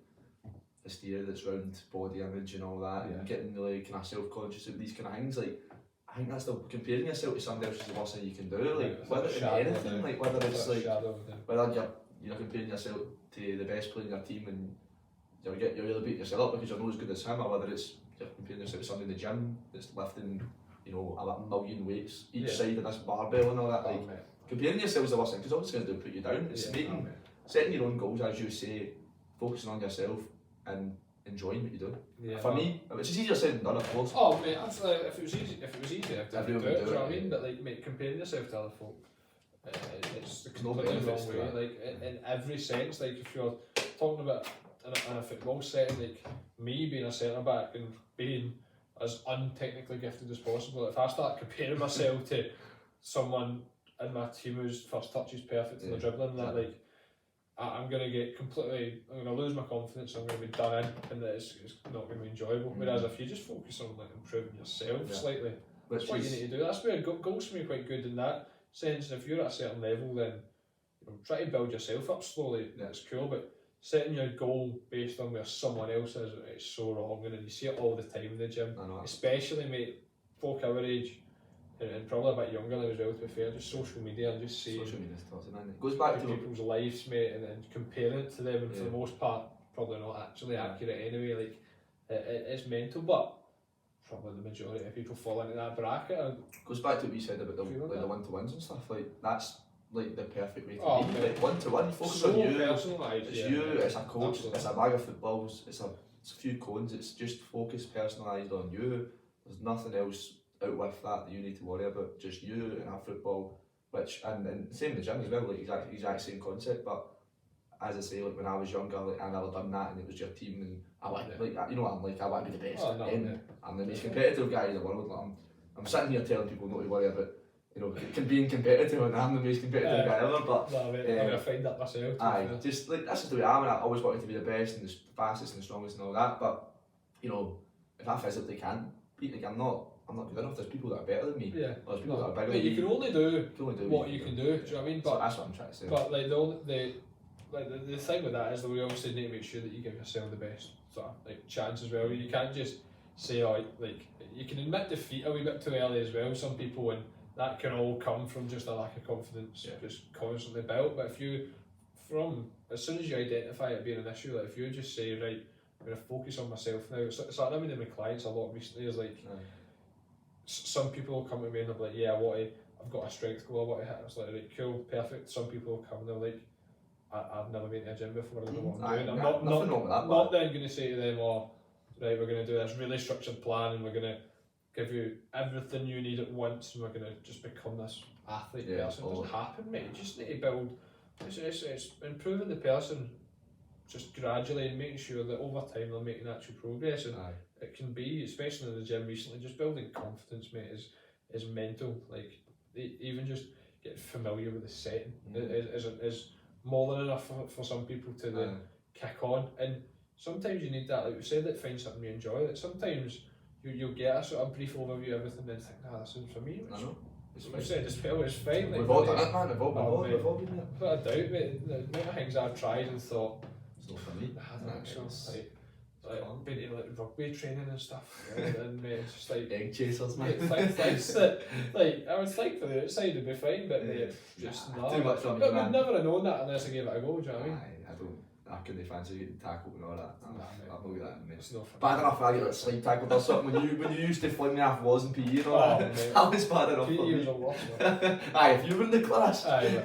hysteria that's around body image and all that, and getting really kind of self-conscious of these kind of things. Like, I think that's comparing yourself to somebody else is the worst thing you can do. Like, whether it's anything, like whether it's like whether you're comparing yourself to the best player in your team and you're really beating yourself up because you're not as good as him, or whether it's you're comparing yourself to somebody in the gym that's lifting, you know, a million weights each side of this barbell and all that. Like, comparing yourself is the worst thing, because all it's going to do is put you down. It's setting your own goals, as you say, focusing on yourself and enjoying what you do. For me, it's easier said than done, of course. Oh mate, if it was easy, everyone would do it. Do you know what I mean? But like, mate, comparing yourself to other folk, it's the completely wrong way. Like, in every sense. Like, if you're talking about in a football setting, like me being a centre back and being as untechnically gifted as possible, if I start comparing myself to someone in my team whose first touch is perfect and they're dribbling and that, like, I'm going to get completely, I'm going to lose my confidence, I'm going to be done in, and it's not going to be enjoyable. Whereas if you just focus on like improving yourself slightly, that's what you need to do. That's where goals can be quite good in that sense. And if you're at a certain level, then, you know, try to build yourself up slowly. That's cool, but setting your goal based on where someone else is, it's so wrong, and you see it all the time in the gym. Especially, mate, folk our age, and probably a bit younger as well, to be fair, just social media and just seeing it goes back to people's lives, mate, and comparing it to them, and for the most part, probably not actually accurate anyway. Like, it's mental, but probably the majority of people fall into that bracket. Goes back to what we said about the one-to-ones and stuff. Like, that's like the perfect way to be. Like, one-to-one, focus on you. It's you, it's a coach, it's a bag of footballs, it's a few cones. It's just focused, personalised on you. There's nothing else out with that you need to worry about. Just you and our football, which and same in the gym as well. Like, exact same concept. But as I say, like, when I was younger, like, I never done that, and it was your team, and I like you know what I'm like. I want to be the best. I'm the most competitive guy in the world. Like, I'm sitting here telling people not to worry about, you know, being competitive, and I'm the most competitive guy ever. But I'm gonna find that myself. Just like, that's just the way I am, and I always wanted to be the best and the fastest and the strongest and all that. But, you know, if I physically can't beat, like, I'm not good enough. There's people that are better than me. There's people that are bigger than me. You can only do what you can do. Do you know what I mean? But that's what I'm trying to say. But like the thing with that is that we obviously need to make sure that you give yourself the best sort of like chance as well. You can't just say, oh, like, you can admit defeat a wee bit too early as well. Some people, and that can all come from just a lack of confidence, just constantly built. But if you, as soon as you identify it being an issue, like, if you just say, right, I'm going to focus on myself now. It's something I've been with my clients a lot recently, is like, some people will come to me and they'll be like, I've got a strength goal I want to hit. It's like, right, cool, perfect. Some people will come and they're like, I've never been to a gym before, I don't know what I'm doing. I'm not then going to say to them, oh, right, we're going to do this really structured plan, and we're going to give you everything you need at once, and we're going to just become this athlete person. It doesn't happen, mate. You just need to build, it's improving the person just gradually, and making sure that over time they're making actual progress. And it can be, especially in the gym recently, just building confidence, mate, is mental. Like, even just getting familiar with the setting is more than enough for some people to then kick on. And sometimes you need that, like we said, like find something you enjoy. Like sometimes you'll get a sort of brief overview of everything and think, nah, this isn't for me. I know. We've said as well, it's fine. Like, we've all done it, man. We've all been there. Without a doubt, mate. The amount of things I've tried and thought, it's not for me. I don't think so. Like been to like rugby training and stuff, and mate, it's just like egg chasers, man. Things that, like, I would think for the outside it'd be fine, but just not. Too much for me, but man. I'd never have known that unless I gave it a go. Do you know what I mean? I couldn't fancy getting tackled and all that. I've not got that in me. It's not fun. Bad enough I get like slide tackled or something when you used to fling me off walls in PE and all that. Mate. That was bad enough PE for me. was a worse one. Aye, if you were in the class. Aye,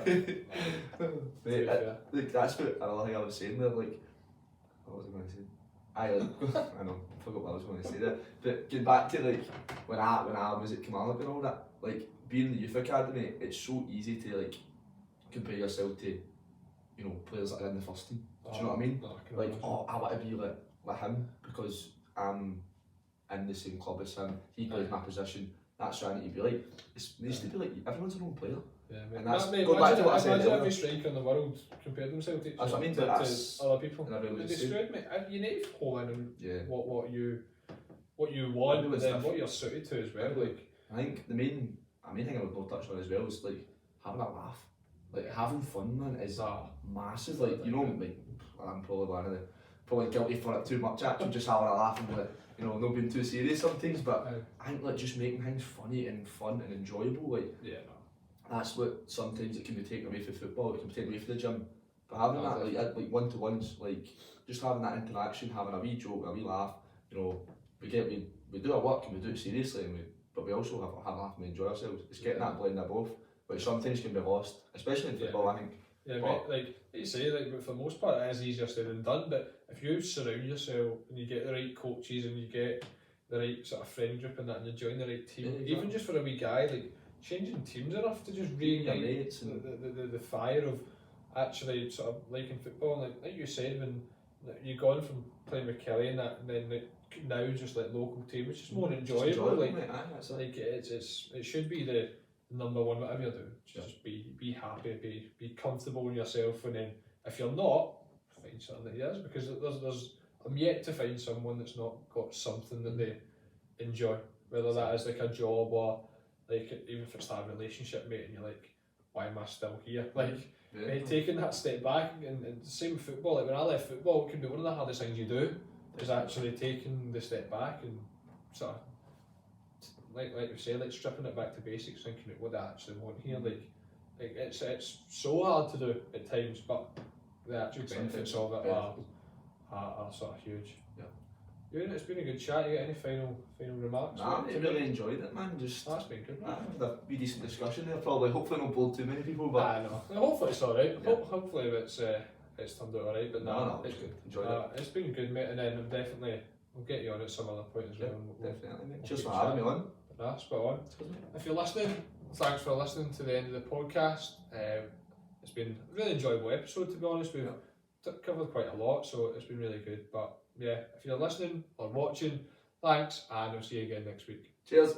mate, like that's what another thing I was saying there. Like, what was I going to say? Aye, like, I know, I forgot what I was going to say there. But getting back to like when I was at Kilmarnock and all that, like being in the youth academy, it's so easy to like compare yourself to, you know, players that are in the first team. Do you know what I mean? Like, I want to be like him because I'm in the same club as him. He plays my position. That's what I need to be like. It needs to be like everyone's their own player. Yeah, mate. And that's mate, going back to what I said imagine earlier. every striker in the world compared themselves to, That's what I mean, to that's other people. It'd be screwed, mate. You need to hole in on yeah. what you want, and then what you're suited to as well. Like, I think the main thing I would not touch on as well is like having a laugh. Like having fun, man, is massive. Like, you know, like I'm probably one of the guilty for it too much. Actually, just having a laugh and like, you know, not being too serious sometimes. But I think like just making things funny and fun and enjoyable. Like, that's what sometimes it can be taken away from football. It can be taken away from the gym. But having that like one to ones, like just having that interaction, having a wee joke, a wee laugh. You know, we do our work and we do it seriously, but we also have a laugh and we enjoy ourselves. It's getting that blend of both, which sometimes can be lost, especially in football. I think. Yeah, mate, like you say, like, but for the most part it is easier said than done. But if you surround yourself and you get the right coaches and you get the right sort of friend group and that, and you join the right team, even just for a wee guy, like changing teams enough to just reignite the fire of actually sort of liking football. Like you said, when you've gone from playing with Kelly and that, and then like, now just like local team, it's just more enjoyable. Like, it should be the number one, whatever you do, just be happy, be comfortable in yourself, and then if you're not, find something that is, because I'm yet to find someone that's not got something that they enjoy, whether that is like a job or like even if it's that relationship, mate, and you're like, why am I still here? Like, taking that step back, and the same with football. Like when I left football, it can be one of the hardest things you do, is actually taking the step back and sort of, like we say, like stripping it back to basics, thinking about what I actually want here. Like it's so hard to do at times, but the actual benefits of it are sort of huge. Yeah, it's been a good chat. You got any final remarks? Nah, I really enjoyed it, man. Just that's been good. Had a wee decent discussion there. Probably, hopefully, not bored too many people. But I know. Hopefully, it's alright. Hopefully, it's turned out alright. But no, it's good. Enjoyed it. It's been good, mate. And then we'll get you on at some other point as well. Definitely, mate. Cheers for having me on. Nah, spot on. If you're listening, thanks for listening to the end of the podcast. It's been a really enjoyable episode, to be honest. We've covered quite a lot, so it's been really good. But yeah, if you're listening or watching, thanks, and I'll see you again next week. Cheers.